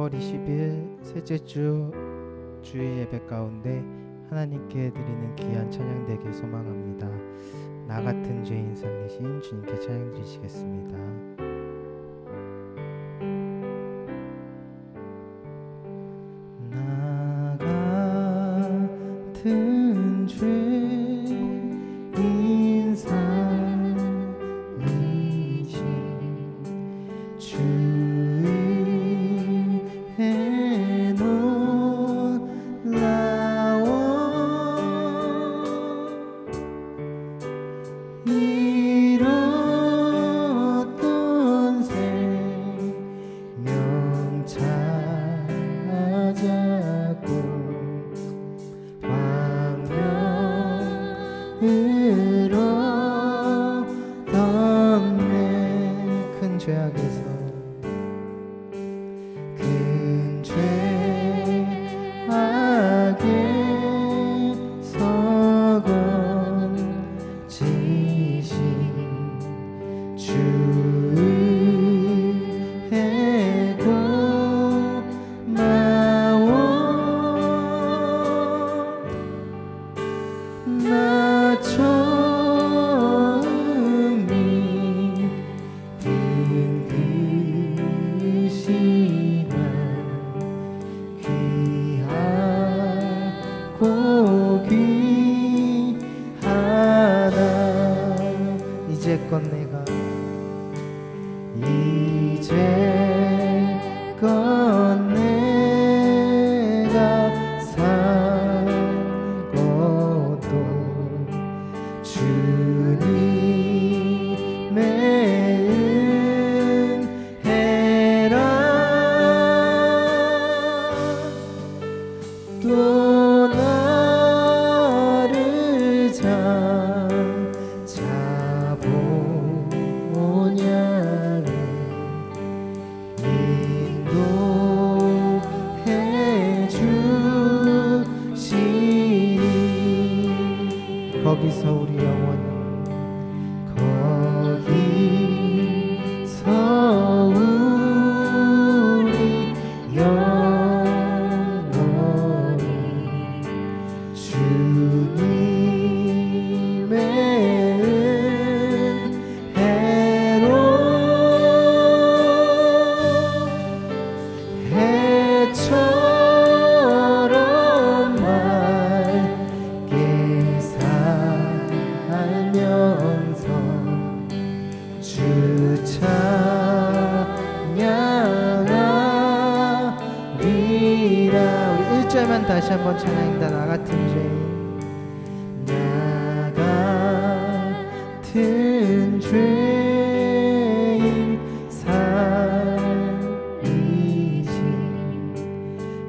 4월 20일 셋째 주 주일 예배 가운데 하나님께 드리는 귀한 찬양 되길 소망합니다. 나 같은 죄인 살리신 주님께 찬양 드리시겠습니다. 나 같은 죄인 살리신 주의 놀라워 잃었던 생명 찾았고 광명으로 떴네. 큰 죄악에서 큰 죄악에서 건지신 주의 고마워 나 처음 믿은 그 시간 귀하고 귀하다. 이제껏 내가 산 것도 주님의 은혜라. 또 나를 찾아보냐를 인도해 주시니 거기서 우리 영원히 거기서 우리 영원히 주님의 은혜로 해처럼 맑게 살면서 주 찬양하리라. 우리 1절만 다시 한번 찬양합니다. 나 같은 죄인 나 같은 죄인 살리신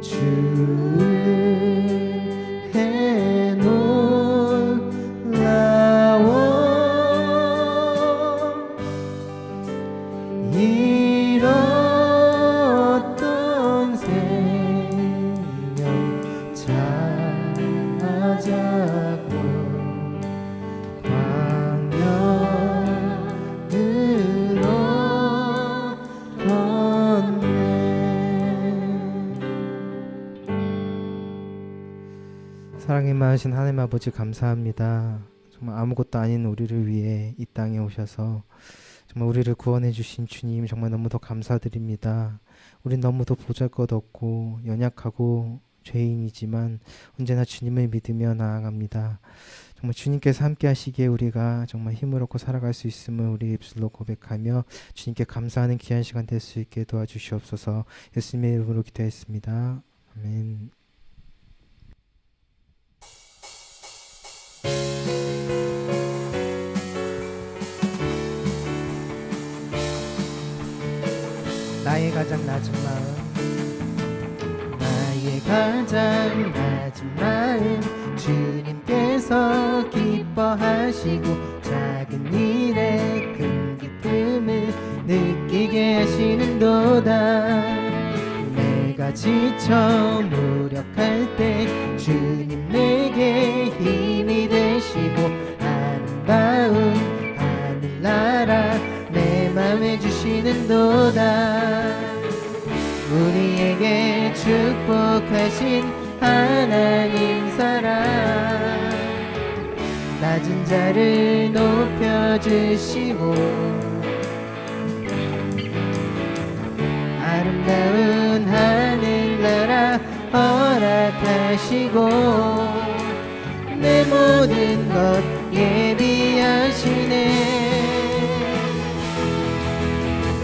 주의 놀라워 잃었던 생명 찾았고 광명으로 떴네. 사랑이 많으신 하나님 아버지 감사합니다. 정말 아무것도 아닌 우리를 위해 이 땅에 오셔서 정말 우리를 구원해 주신 주님 정말 너무도 감사드립니다. 우린 너무도 보잘것없고 연약하고 죄인이지만 언제나 주님을 믿으며 나아갑니다. 정말 주님께서 함께 하시기에 우리가 정말 힘을 얻고 살아갈 수 있음을 우리 입술로 고백하며 주님께 감사하는 귀한 시간 될 수 있게 도와주시옵소서. 예수님의 이름으로 기도했습니다. 아멘. 나의 가장 낮은 마음 나의 가장 낮은 마음 주님께서 기뻐하시고 작은 일에 큰 기쁨을 느끼게 하시는도다. 내가 지쳐 무력할 때 주님 내게 힘이 되시고 아름다운 하늘나라 내 맘에 주시는도다. 우리에게 축복하신 하나님 사랑, 낮은 자를 높여주시고 아름다운 하늘나라 허락하시고 내 모든 것 예비하시네.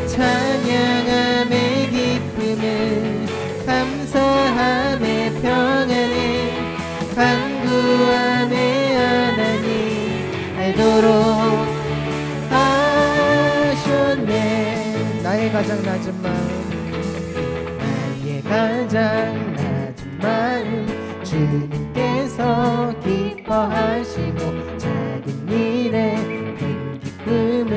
찬양함의 기쁨을 감사함의 평안을 간구함의 하나님 알도록 하셨네. 나의 가장 낮은 마음, 나의 가장 낮은 마음 주님께서 기뻐하시고 작은 일에 큰 기쁨을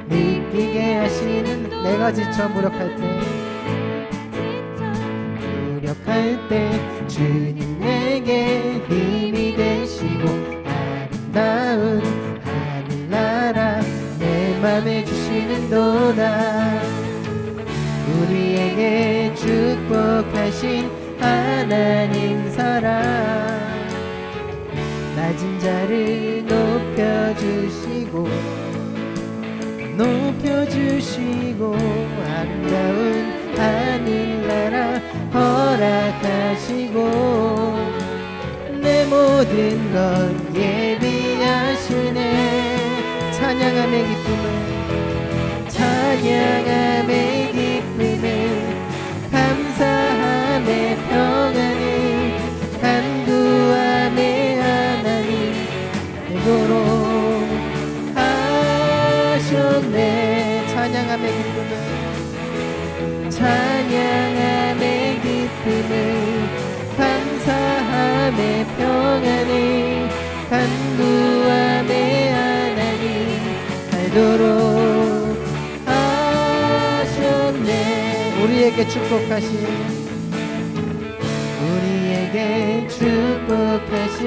느끼게 하시는. 내가 지쳐 무력할 때 주님 내게 힘이 되시고 아름다운 하늘나라 내 맘에 주시는도다. 우리에게 축복하신 하나님 사랑, 낮은 자를 높여주시고 아름다운 하늘나라 허락하시고 내 모든 것 예비하시네. 찬양함의 기쁨을 감사함의 평안을 간구함의 하나님 되도록 하셨네. 찬양함의 기쁨을 감사함의 평안을 간구함의 하나님 알도록 하셨네. 우리에게 축복하신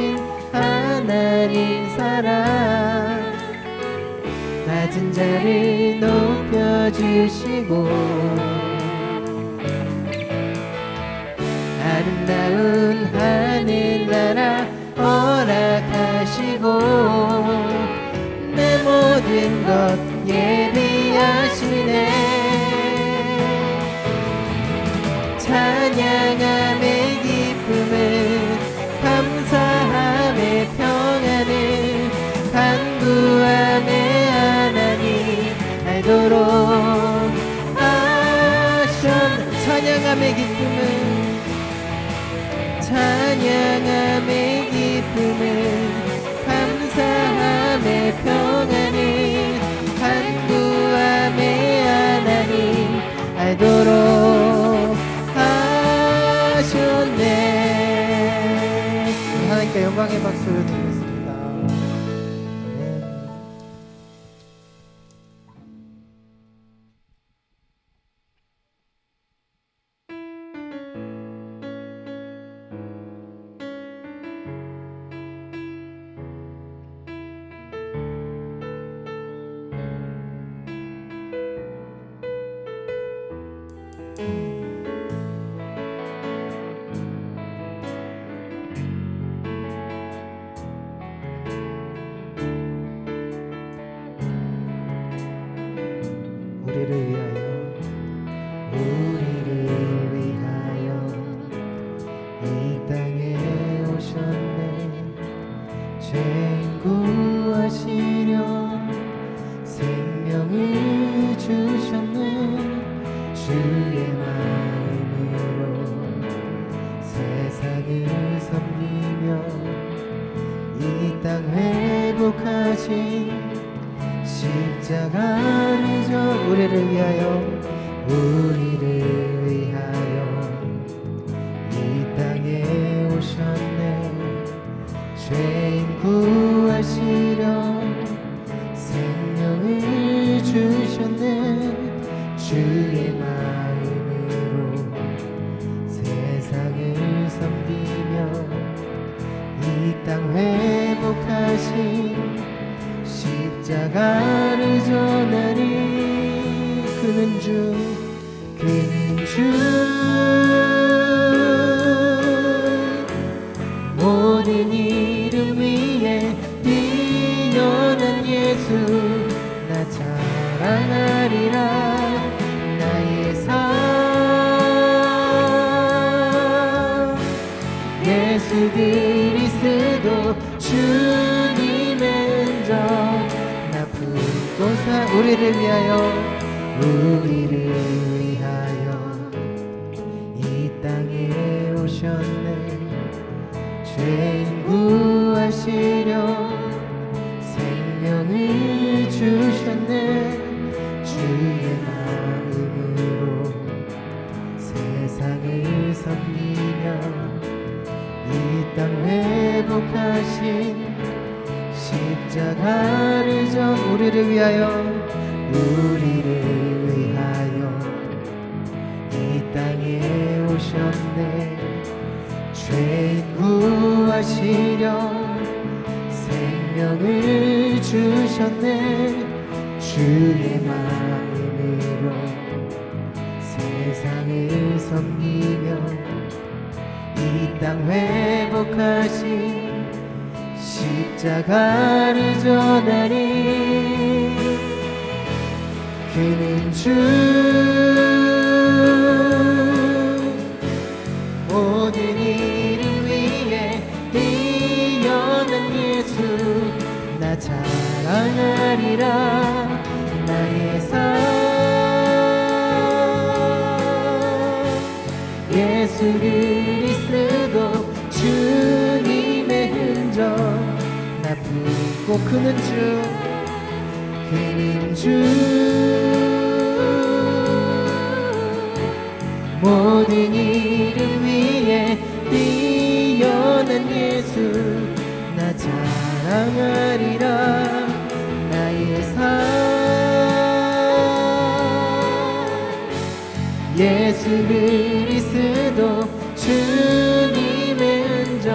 하나님 사랑, 낮은 자를 높여주시고 아름다운 하늘나라 허락하시고 내 모든 것 예비하시네. 찬양함의 기쁨을 감사함의 평안을 간구함의 하나님 알도록 하셨네. 찬양함의 기쁨을 감사함의 평안을 간구함의 하나님 알도록 하셨네. 하나님께 영광의 박수를 드리겠습니다. 아멘. 우리를 위하여 이 땅에 오셨네. 죄인 구하시려 생명을 주셨네. 주의 마음으로 세상을 섬기며 이 땅 회복하신 십자가를 져 우리를 위하여 이 땅에 오셨네. 죄인 구하시려 생명을 주셨네. 주의 마음으로 세상을 섬기며 이 땅 회복하신 십자가를 전하니 그는 예수 그리스도 주님의 은정 나쁜 곳에 우리를 위하여 이 땅에 오셨네 죄인 구하시려 생명을 주셨네 주의 마음으로 세상을 섬기며 이 땅 회복하신 십자가를 전 우리를 위하여 이 땅에 오셨네 죄인 구하시려 생명을 주셨네 주의 마음으로 세상을 섬기며 이 땅 회복하신 십자가를 전하리 그는 주 모든 일을 위해 뛰어난 예수 나 자랑하리라 나의 삶 예수 그리스도 주님의 흔적 나쁘고 그는 주 모든 일을 위해 뛰어난 예수 나 자랑하리라 나의 삶 예수 그리스도 주님의 흔적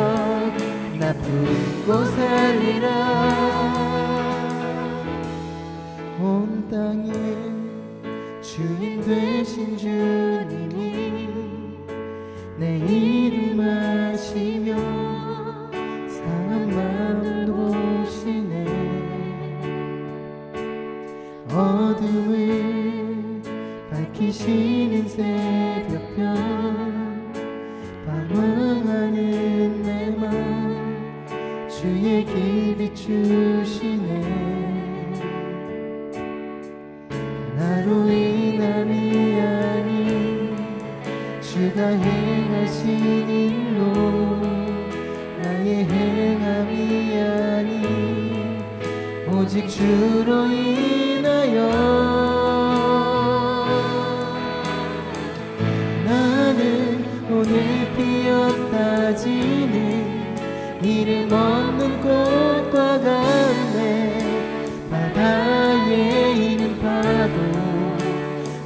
나쁘고 살리라 온 땅에 주인 되신 주님이 내 이름 아시며 상한 마음도 보시네 어둠을 밝히시는 새벽별 방황하는 내 맘 주의 길 비추시네 나로 인함이 아닌 주가 행하신 일로 나의 행함이 아닌 오직 주로 인하여 나는 오늘 피었다 지는 이름 없는 꽃과 같네 바다에 있는 파도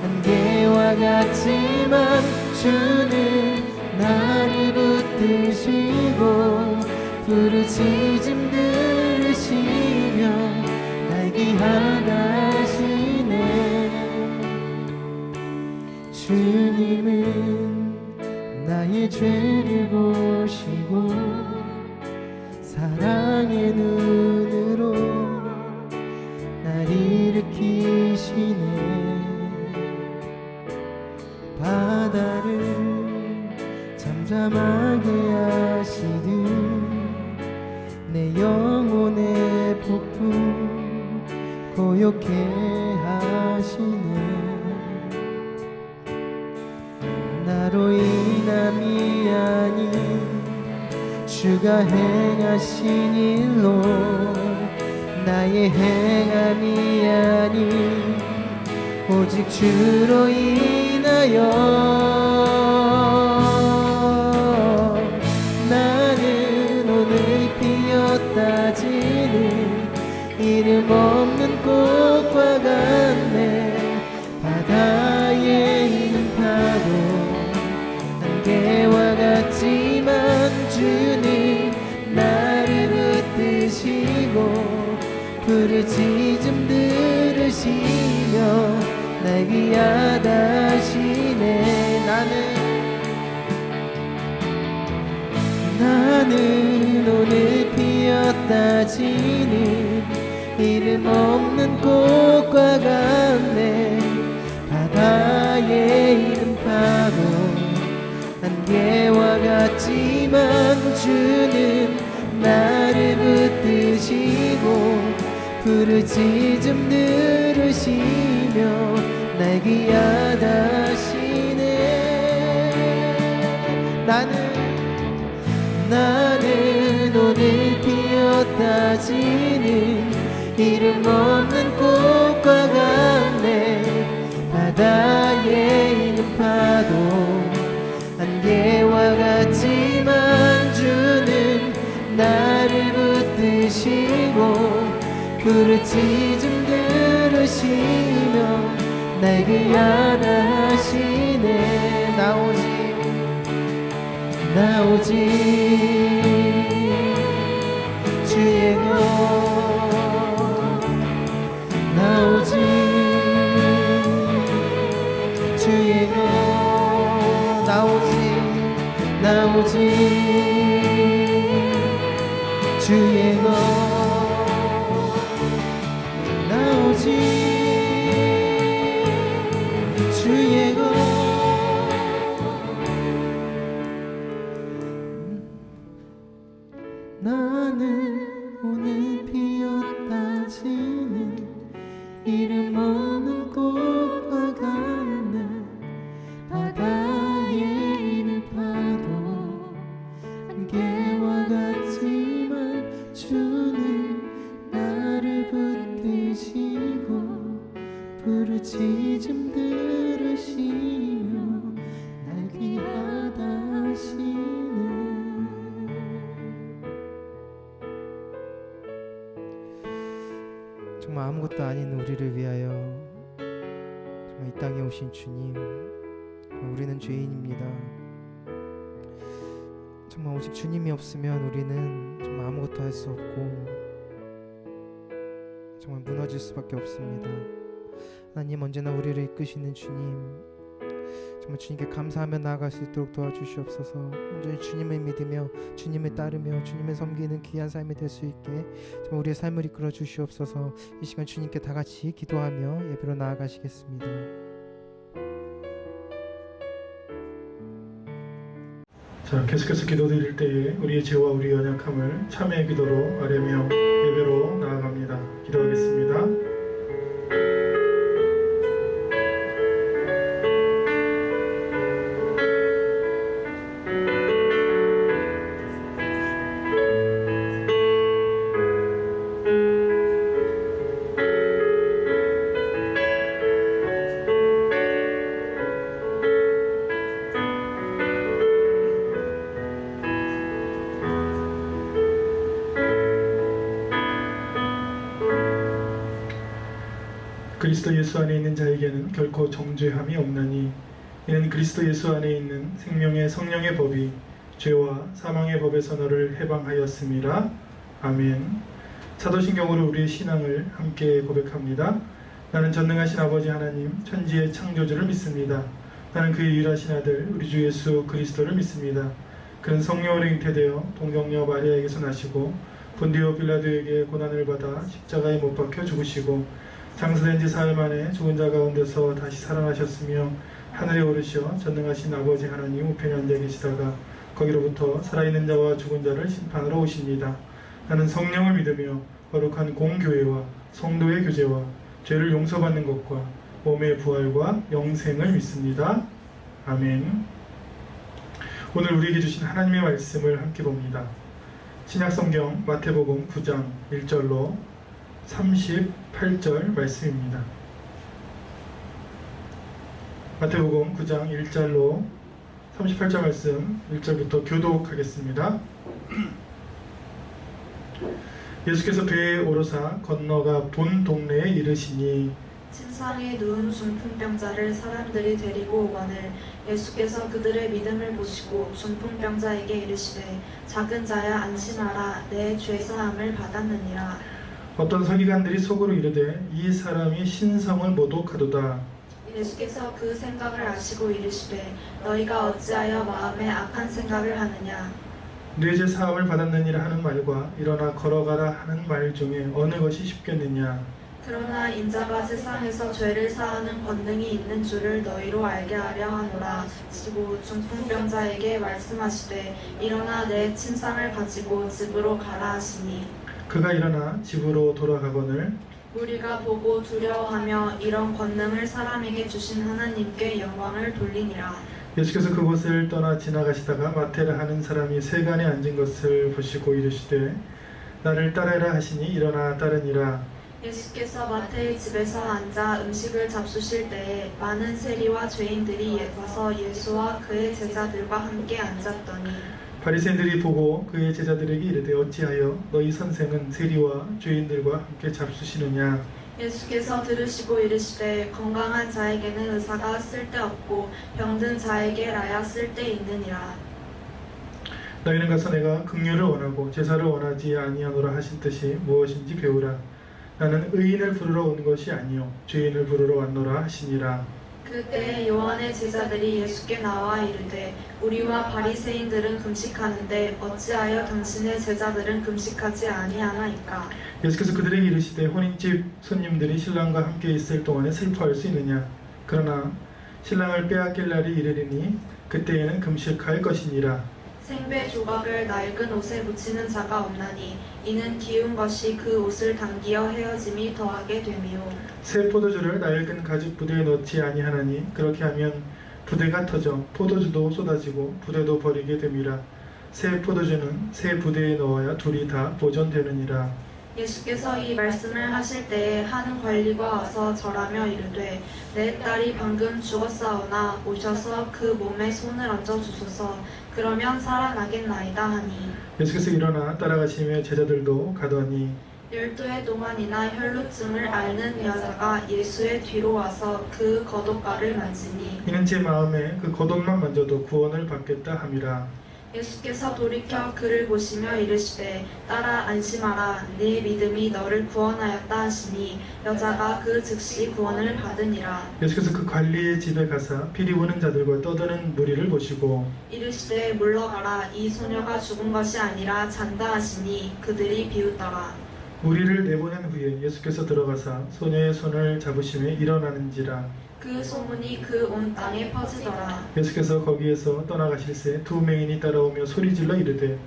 안개와 같지만 주는 나를 붙드시고 부르짖음 들으시며 날 귀하다 하시네 주님은 나의 죄를 보시고 사랑의 눈으로 날 일으키시네 바다를 잠잠하게 하시듯 내 영혼의 폭풍 고요케 하시네 나로 인함이 아닌 주가 행하신 일로 나의 행함이 아닌 오직 주로 인하여 나는 오늘 피었다 지는 이름 없는 꽃과 같네 바다에 있는 파도 안개와 같지만 주는 나를 붙드시고 부르짖음 들으시며 날 귀하다 하시네 나는 오늘 피었다 지는 이름 없는 꽃과 같네 바다에 있는 파도 안개와 같지만 주는 나를 붙드시고 부르짖음 들으시며 날 귀하다시네. 나는 오늘 피었다 지는 이름 없는 꽃과 같네. 바다에 있는 파도 안개와 같지만 주는 나를 붙드시고 부르짖음 들으시며 날 귀하다시네. 나 오직 주의 것, 나 오직 주의 것, 나 오직 주의 것, 나 오직 주의 것. 나는 오늘 피었다 지는 이름 없는 꽃과 같네. 바다에 있는 파도 안개와 같지만 주는 나를 붙드시고 부르짖음 들으시며 날 귀하다시네. 정말 아무것도 아닌 우리를 위하여 정말 이 땅에 오신 주님, 우리는 죄인입니다. 정말 오직 주님이 없으면 우리는 정말 아무것도 할 수 없고 정말 무너질 수밖에 없습니다. 하나님, 언제나 우리를 이끄시는 주님, 정말 주님께 감사하며 나아갈 수 있도록 도와주시옵소서. 온전히 주님을 믿으며 주님을 따르며 주님을 섬기는 귀한 삶이 될 수 있게 정말 우리의 삶을 이끌어 주시옵소서. 이 시간 주님께 다 같이 기도하며 예배로 나아가시겠습니다. 자, 계속해서 기도드릴 때에 우리의 죄와 우리의 연약함을 참회의 기도로 아뢰며 예배로 나아갑니다. 기도하겠습니다. 그리스도 예수 안에 있는 자에게는 결코 정죄함이 없나니 이는 그리스도 예수 안에 있는 생명의 성령의 법이 죄와 사망의 법에서 너를 해방하였음이라. 아멘. 사도신경으로 우리의 신앙을 함께 고백합니다. 나는 전능하신 아버지 하나님 천지의 창조주를 믿습니다. 나는 그의 유일하신 아들 우리 주 예수 그리스도를 믿습니다. 그는 성령으로 잉태되어 동정녀 마리아에게서 나시고 본디오 빌라도에게 고난을 받아 십자가에 못 박혀 죽으시고 장사된 지 사흘 만에 죽은 자 가운데서 다시 살아나셨으며 하늘에 오르시어 전능하신 아버지 하나님 우편에 앉아 계시다가 거기로부터 살아있는 자와 죽은 자를 심판하러 오십니다. 나는 성령을 믿으며 거룩한 공교회와 성도의 교제와 죄를 용서받는 것과 몸의 부활과 영생을 믿습니다. 아멘. 오늘 우리에게 주신 하나님의 말씀을 함께 봅니다. 신약성경 마태복음 9장 1절로 38절 말씀입니다. 마태복음 9장 1절로 38절 말씀 1절부터 교독하겠습니다. 예수께서 배에 오르사 건너가 본 동네에 이르시니 침상에 누운 중풍병자를 사람들이 데리고 오거늘 예수께서 그들의 믿음을 보시고 중풍병자에게 이르시되 작은 자야 안심하라 내 죄사함을 받았느니라. 어떤 서기관들이 속으로 이르되 이 사람이 신성을 모독하도다. 예수께서 그 생각을 아시고 이르시되 너희가 어찌하여 마음에 악한 생각을 하느냐. 내 죄 사함을 받았느니라 하는 말과 일어나 걸어가라 하는 말 중에 어느 것이 쉽겠느냐. 그러나 인자가 세상에서 죄를 사하는 권능이 있는 줄을 너희로 알게 하려 하노라. 지고 중풍병자에게 말씀하시되 일어나 내 침상을 가지고 집으로 가라 하시니 그가 일어나 집으로 돌아가거늘 우리가 보고 두려워하며 이런 권능을 사람에게 주신 하나님께 영광을 돌리니라. 예수께서 그곳을 떠나 지나가시다가 마태라 하는 사람이 세간에 앉은 것을 보시고 이르시되 나를 따르라 하시니 일어나 따르니라. 예수께서 마태의 집에서 앉아 음식을 잡수실 때에 많은 세리와 죄인들이 와서 예수와 그의 제자들과 함께 앉았더니 바리새인들이 보고 그의 제자들에게 이르되 어찌하여 너희 선생은 세리와 죄인들과 함께 잡수시느냐. 예수께서 들으시고 이르시되 건강한 자에게는 의사가 쓸데없고 병든 자에게라야 쓸데있느니라. 너희는 가서 내가 긍휼을 원하고 제사를 원하지 아니하노라 하신 뜻이 무엇인지 배우라. 나는 의인을 부르러 온 것이 아니요 죄인을 부르러 왔노라 하시니라. 그때 요한의 제자들이 예수께 나와 이르되 우리와 바리새인들은 금식하는데 어찌하여 당신의 제자들은 금식하지 아니하나이까. 예수께서 그들에게 이르시되 혼인집 손님들이 신랑과 함께 있을 동안에 슬퍼할 수 있느냐. 그러나 신랑을 빼앗길 날이 이르리니 그때에는 금식할 것이니라. 생배 조각을 낡은 옷에 묻히는 자가 없나니 이는 기운 것이 그 옷을 당기어 헤어짐이 더하게 됨이요. 새 포도주를 낡은 가죽 부대에 넣지 아니하나니 그렇게 하면 부대가 터져 포도주도 쏟아지고 부대도 버리게 됨이라. 새 포도주는 새 부대에 넣어야 둘이 다 보존되느니라. 예수께서 이 말씀을 하실 때에 한 관리가 와서 절하며 이르되 내 딸이 방금 죽었사오나 오셔서 그 몸에 손을 얹어 주소서. 그러면 살아나겠나이다 하니 예수께서 일어나 따라가시며 제자들도 가더니 12해 동안이나 혈루증을 앓는 여자가 예수의 뒤로 와서 그 겉옷가를 만지니 이는 제 마음에 그 겉옷만 만져도 구원을 받겠다 함이라. 예수께서 돌이켜 그를 보시며 이르시되 딸아 안심하라 네 믿음이 너를 구원하였다 하시니 여자가 그 즉시 구원을 받으니라. 예수께서 그 관리의 집에 가사 피리 부는 자들과 떠드는 무리를 보시고 이르시되 물러가라 이 소녀가 죽은 것이 아니라 잔다 하시니 그들이 비웃더라. 무리를 내보낸 후에 예수께서 들어가사 소녀의 손을 잡으시며 일어나는지라. 그 소문이 그 온 땅에 퍼지더라. 예수께서 거기에서 떠나가실새 두 맹인이 따라오며 소리질러 이르되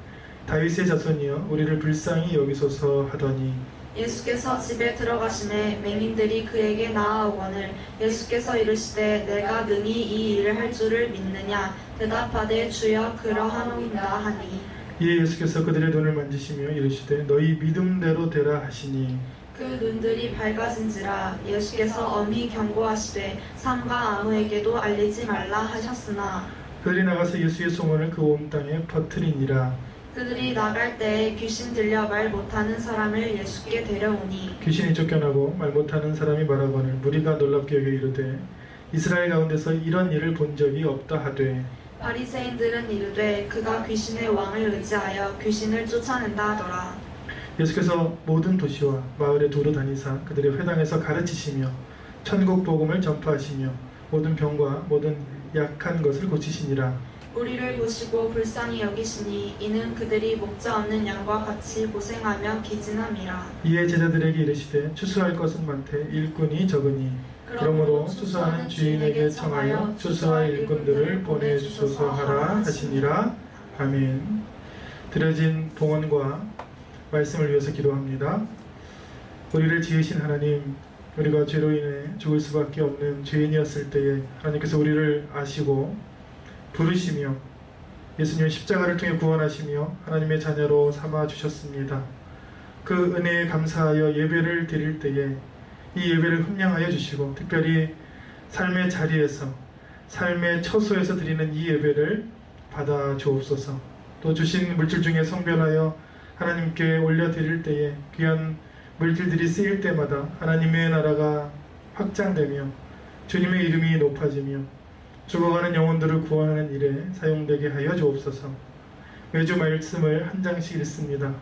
다윗의 자손이여 우리를 불쌍히 여기소서 하더니 예수께서 집에 들어가시매 맹인들이 그에게 나아오거늘 예수께서 이르시되 내가 능히 이 일을 할 줄을 믿느냐. 대답하되 주여 그러하노이다 하니 이에 예수께서 그들의 눈을 만지시며 이르시되 너희 믿음대로 되라 하시니 그 눈들이 밝아진지라. 예수께서 엄히 경고하시되 삼가 아무에게도 알리지 말라 하셨으나 그들이 나가서 예수의 소문을 그 온 땅에 퍼뜨리니라. 그들이 나갈 때에 귀신 들려 말 못하는 사람을 예수께 데려오니 귀신이 쫓겨나고 말 못하는 사람이 말하거늘 무리가 놀랍게 여겨 이르되 이스라엘 가운데서 이런 일을 본 적이 없다 하되 바리새인들은 이르되 그가 귀신의 왕을 의지하여 귀신을 쫓아낸다 하더라. 예수께서 모든 도시와 마을에 두루 다니사 그들의 회당에서 가르치시며 천국 복음을 전파하시며 모든 병과 모든 약한 것을 고치시니라. 우리를 보시고 불쌍히 여기시니 이는 그들이 목자 없는 양과 같이 고생하며 기진함이라. 이에 제자들에게 이르시되 추수할 것은 많되 일꾼이 적으니 그러므로 추수하는 주인에게 청하여 추수할 일꾼들을 보내주소서 하라 하시니라. 아멘. 드려진 봉헌과 말씀을 위해서 기도합니다. 우리를 지으신 하나님, 우리가 죄로 인해 죽을 수밖에 없는 죄인이었을 때에 하나님께서 우리를 아시고 부르시며 예수님의 십자가를 통해 구원하시며 하나님의 자녀로 삼아 주셨습니다. 그 은혜에 감사하여 예배를 드릴 때에 이 예배를 흠량하여 주시고 특별히 삶의 자리에서 삶의 처소에서 드리는 이 예배를 받아 주옵소서. 또 주신 물질 중에 성별하여 하나님께 올려드릴 때에 귀한 물질들이 쓰일 때마다 하나님의 나라가 확장되며 주님의 이름이 높아지며 죽어가는 영혼들을 구원하는 일에 사용되게 하여 주옵소서. 매주 말씀을 한 장씩 읽습니다.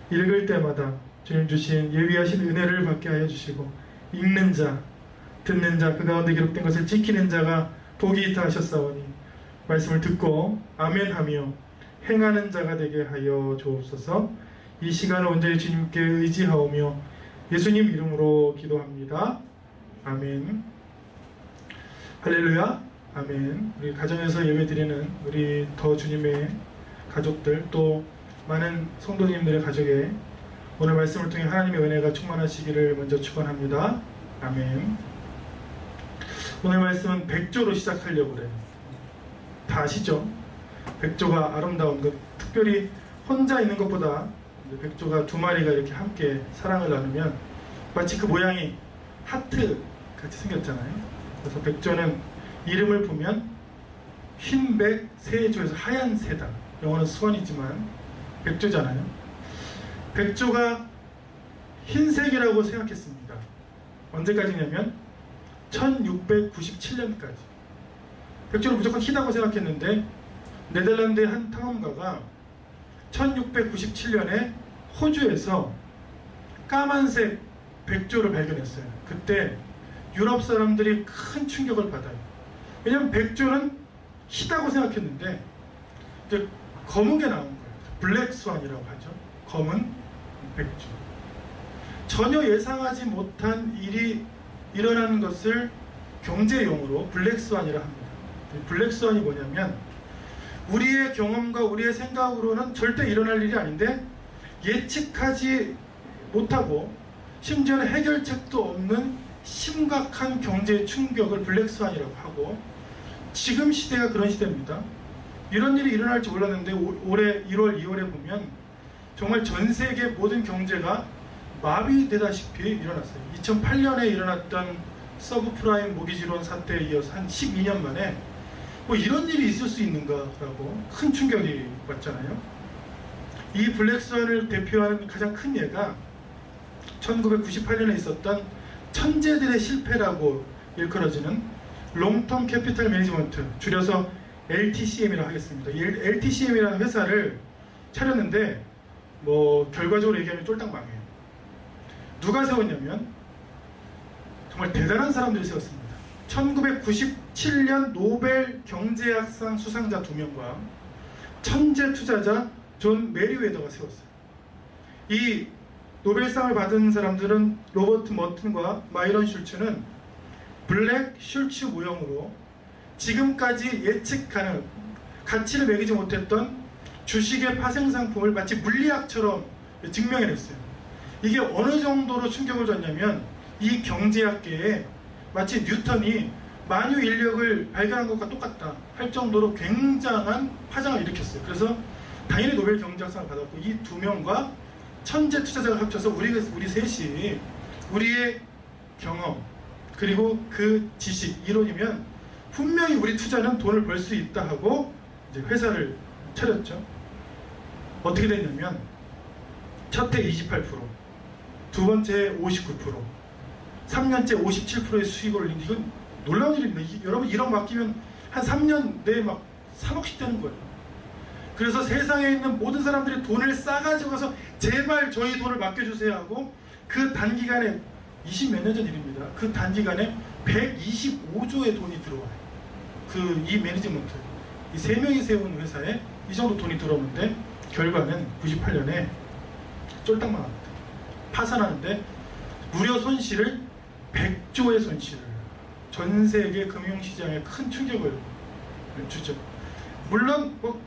읽을 때마다 주님 주신 예비하신 은혜를 받게 하여 주시고 읽는 자, 듣는 자, 그 가운데 기록된 것을 지키는 자가 복이 있다 하셨사오니 말씀을 듣고 아멘하며 행하는 자가 되게 하여 주옵소서. 이 시간을 온전히 주님께 의지하오며 예수님 이름으로 기도합니다. 아멘. 할렐루야. 아멘. 우리 가정에서 예배드리는 우리 더 주님의 가족들, 또 많은 성도님들의 가족에 오늘 말씀을 통해 하나님의 은혜가 충만하시기를 먼저 축원합니다. 아멘. 오늘 말씀은 백조로 시작하려고 그래요. 다 아시죠? 백조가 아름다운 것, 특별히 혼자 있는 것보다 백조가 두 마리가 이렇게 함께 사랑을 나누면 마치 그 모양이 하트 같이 생겼잖아요. 그래서 백조는 이름을 보면 흰백 세조에서 하얀 새다. 영어는 스원이지만 백조잖아요. 백조가 흰색이라고 생각했습니다. 언제까지냐면 1697년까지. 백조를 무조건 희다고 생각했는데 네덜란드의 한 탐험가가 1697년에 호주에서 까만색 백조를 발견했어요. 그때 유럽 사람들이 큰 충격을 받아요. 왜냐하면 백조는 희다고 생각했는데 이제 검은 게 나온 거예요. 블랙 스완이라고 하죠. 검은 백조. 전혀 예상하지 못한 일이 일어나는 것을 경제용어로 블랙 스완이라 합니다. 블랙 스완이 뭐냐면 우리의 경험과 우리의 생각으로는 절대 일어날 일이 아닌데 예측하지 못하고 심지어는 해결책도 없는 심각한 경제 충격을 블랙스완이라고 하고, 지금 시대가 그런 시대입니다. 이런 일이 일어날지 몰랐는데 올해 1월, 2월에 보면 정말 전 세계 모든 경제가 마비되다시피 일어났어요. 2008년에 일어났던 서브프라임 모기지론 사태에 이어서 한 12년 만에 뭐 이런 일이 있을 수 있는가라고 큰 충격이 왔잖아요. 이 블랙스완을 대표하는 가장 큰 예가 1998년에 있었던 천재들의 실패라고 일컬어지는 롱텀 캐피탈 매니지먼트, 줄여서 LTCM이라고 하겠습니다. 이 LTCM이라는 회사를 차렸는데 뭐 결과적으로 얘기하면 쫄딱 망해요. 누가 세웠냐면 정말 대단한 사람들이 세웠습니다. 1997년 노벨 경제학상 수상자 2명과 천재 투자자 존 메리웨더가 세웠어요. 이 노벨상을 받은 사람들은 로버트 머튼과 마이런 슐츠는 블랙 슐츠 모형으로 지금까지 예측하는 가치를 매기지 못했던 주식의 파생 상품을 마치 물리학처럼 증명해냈어요. 이게 어느 정도로 충격을 줬냐면 이 경제학계에 마치 뉴턴이 만유 인력을 발견한 것과 똑같다 할 정도로 굉장한 파장을 일으켰어요. 그래서 당연히 노벨 경제학상을 받았고, 이 2명과 천재 투자자가 합쳐서 우리 셋이 우리의 경험 그리고 그 지식 이론이면 분명히 우리 투자는 돈을 벌 수 있다 하고 이제 회사를 차렸죠. 어떻게 됐냐면 첫 해 28%, 두 번째 59%, 3년째 57%의 수익을 올린, 이건 놀라운 일입니다. 여러분 1억 맡기면 한 3년 내에 막 3억씩 되는 거예요. 그래서 세상에 있는 모든 사람들이 돈을 싸가지고 가서 제발 저희 돈을 맡겨주세요 하고, 그 단기간에 20몇 년 전 일입니다. 그 단기간에 125조의 돈이 들어와요. 이 매니지먼트, 이 3명이 세운 회사에 이 정도 돈이 들어오는데 결과는 98년에 쫄딱 망합니다. 파산하는데 무려 손실을 100조의 손실을, 전 세계 금융시장에 큰 충격을 주죠. 물론 뭐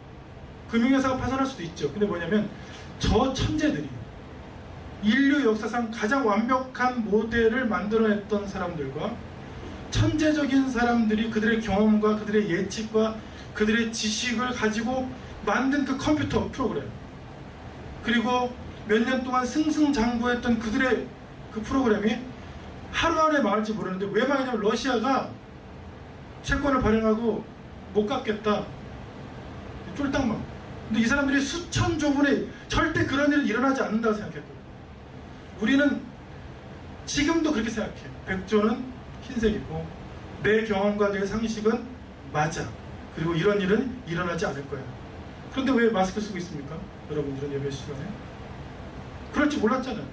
금융회사가 파산할 수도 있죠. 근데 뭐냐면 저 천재들이 인류 역사상 가장 완벽한 모델을 만들어냈던 사람들과 천재적인 사람들이 그들의 경험과 그들의 예측과 그들의 지식을 가지고 만든 그 컴퓨터 프로그램, 그리고 몇 년 동안 승승장구했던 그들의 그 프로그램이 하루아래 망할지 모르는데 왜 망했냐면 러시아가 채권을 발행하고 못 갚겠다, 쫄딱 망. 근데 이 사람들이 수천 조분에 절대 그런 일은 일어나지 않는다고 생각했거든요. 우리는 지금도 그렇게 생각해요. 백조는 흰색이고 내 경험과 내 상식은 맞아, 그리고 이런 일은 일어나지 않을 거야. 그런데 왜 마스크 쓰고 있습니까? 여러분들은 예배 시간에 그럴 줄 몰랐잖아요.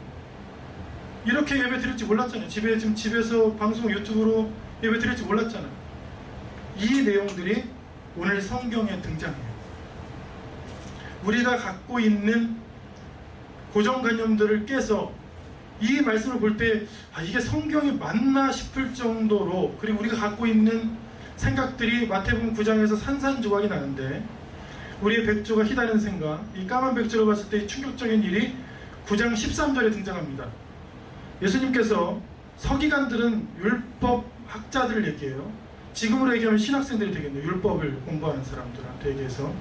이렇게 예배 드릴 줄 몰랐잖아요. 집에서 방송 유튜브로 예배 드릴 줄 몰랐잖아요. 이 내용들이 오늘 성경에 등장해요. 우리가 갖고 있는 고정관념들을 깨서 이 말씀을 볼 때 이게 성경이 맞나 싶을 정도로, 그리고 우리가 갖고 있는 생각들이 마태복음 9장에서 산산조각이 나는데, 우리의 백조가 희다는 생각, 이 까만 백조를 봤을 때 충격적인 일이 9장 13절에 등장합니다. 예수님께서 서기관들은 율법 학자들을 얘기해요. 지금으로 얘기하면 신학생들이 되겠네요. 율법을 공부하는 사람들한테 얘기해서,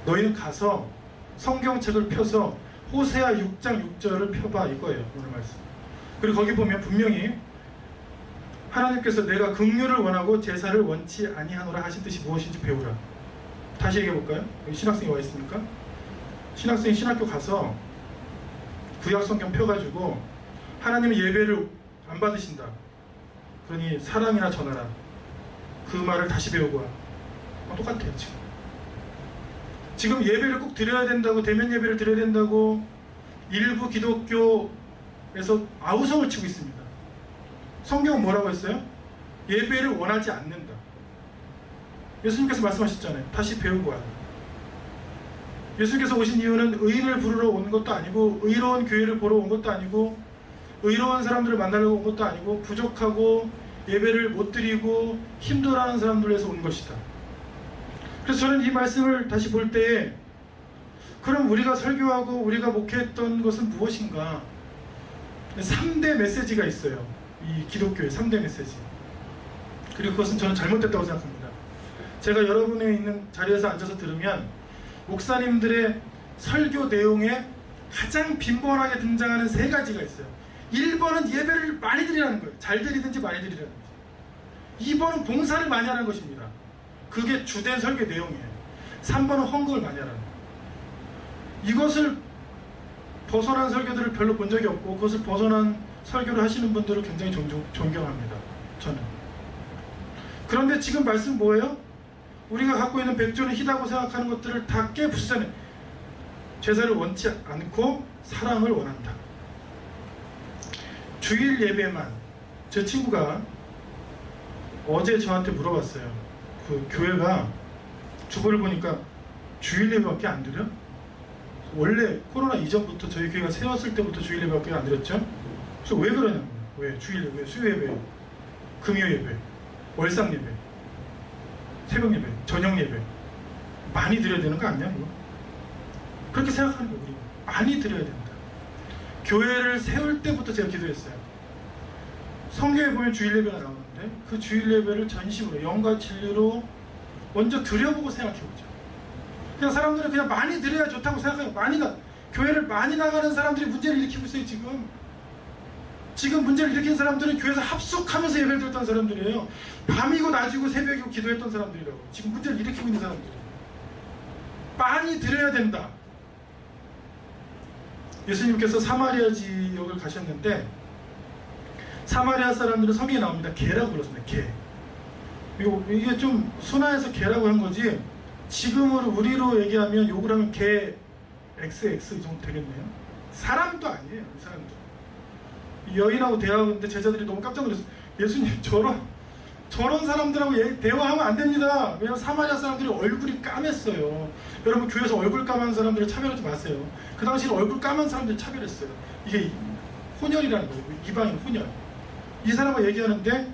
너희는 가서 성경책을 펴서 호세아 6장 6절을 펴봐, 이거예요, 오늘 말씀. 그리고 거기 보면 분명히 하나님께서 내가 긍휼을 원하고 제사를 원치 아니하노라 하신 뜻이 무엇인지 배우라. 다시 얘기해 볼까요? 여기 신학생이 와 있으니까, 신학생이 신학교 가서 구약 성경 펴가지고 하나님은 예배를 안 받으신다, 그러니 사랑이나 전하라, 그 말을 다시 배우고 와. 똑같아요. 지금 예배를 꼭 드려야 된다고, 대면 예배를 드려야 된다고 일부 기독교에서 아우성을 치고 있습니다. 성경은 뭐라고 했어요? 예배를 원하지 않는다. 예수님께서 말씀하셨잖아요. 다시 배우고 와. 예수님께서 오신 이유는 의인을 부르러 온 것도 아니고, 의로운 교회를 보러 온 것도 아니고, 의로운 사람들을 만나려고 온 것도 아니고, 부족하고 예배를 못 드리고 힘들어하는 들에서 온 것이다. 그래서 저는 이 말씀을 다시 볼 때에, 그럼 우리가 설교하고 우리가 목회했던 것은 무엇인가? 3대 메시지가 있어요. 이 기독교의 3대 메시지. 그리고 그것은 저는 잘못됐다고 생각합니다. 제가 여러분의 있는 자리에서 앉아서 들으면 목사님들의 설교 내용에 가장 빈번하게 등장하는 3가지가 있어요. 1번은 예배를 많이 드리라는 거예요. 잘 드리든지 많이 드리라는 거죠. 2번은 봉사를 많이 하라는 것입니다. 그게 주된 설교 내용이에요. 3번은 헌금을 많이 하라는 거예요. 이것을 벗어난 설교들을 별로 본 적이 없고, 그것을 벗어난 설교를 하시는 분들을 굉장히 존경합니다. 저는. 그런데 지금 말씀 뭐예요? 우리가 갖고 있는 백조는 희다고 생각하는 것들을 다 깨부수자는, 제사를 원치 않고 사랑을 원한다. 주일 예배만. 제 친구가 어제 저한테 물어봤어요. 그 교회가 주보를 보니까 주일 예배밖에 안 드려? 원래 코로나 이전부터 저희 교회가 세웠을 때부터 주일 예배밖에 안 드렸죠? 그래서 왜 그러냐고요. 왜? 주일 예배, 수요 예배, 금요 예배, 월상 예배, 새벽 예배, 저녁 예배 많이 드려야 되는 거 아니야? 이거? 그렇게 생각하는 거예요. 우리 많이 드려야 된다. 교회를 세울 때부터 제가 기도했어요. 성경에 보면 주일 예배가 나오는데, 그 주일 예배를 전심으로 영과 진리로 먼저 드려보고 생각해보죠. 그냥 사람들은 그냥 많이 드려야 좋다고 생각해요. 교회를 많이 나가는 사람들이 문제를 일으키고 있어요. 지금 문제를 일으킨 사람들은 교회에서 합숙하면서 예배를 드렸던 사람들이에요. 밤이고 낮이고 새벽이고 기도했던 사람들이라고. 지금 문제를 일으키고 있는 사람들이에요. 많이 드려야 된다. 예수님께서 사마리아 지역을 가셨는데, 사마리아 사람들은 성경에 나옵니다. 개라고 불렀습니다. 개. 이게 좀 순화해서 개라고 한 거지, 지금으로 우리로 얘기하면 욕을 하면 개 XX 정도 되겠네요. 사람도 아니에요. 이 사람들. 여인하고 대화하는데 제자들이 너무 깜짝 놀랐어요. 예수님, 저런 사람들하고 대화하면 안 됩니다. 왜냐면 사마리아 사람들이 얼굴이 까맸어요. 여러분, 교회에서 얼굴 까만 사람들을 차별하지 마세요. 그 당시에는 얼굴 까만 사람들을 차별했어요. 이게 혼혈이라는 거예요. 이방인 혼혈. 이 사람하고 얘기하는데,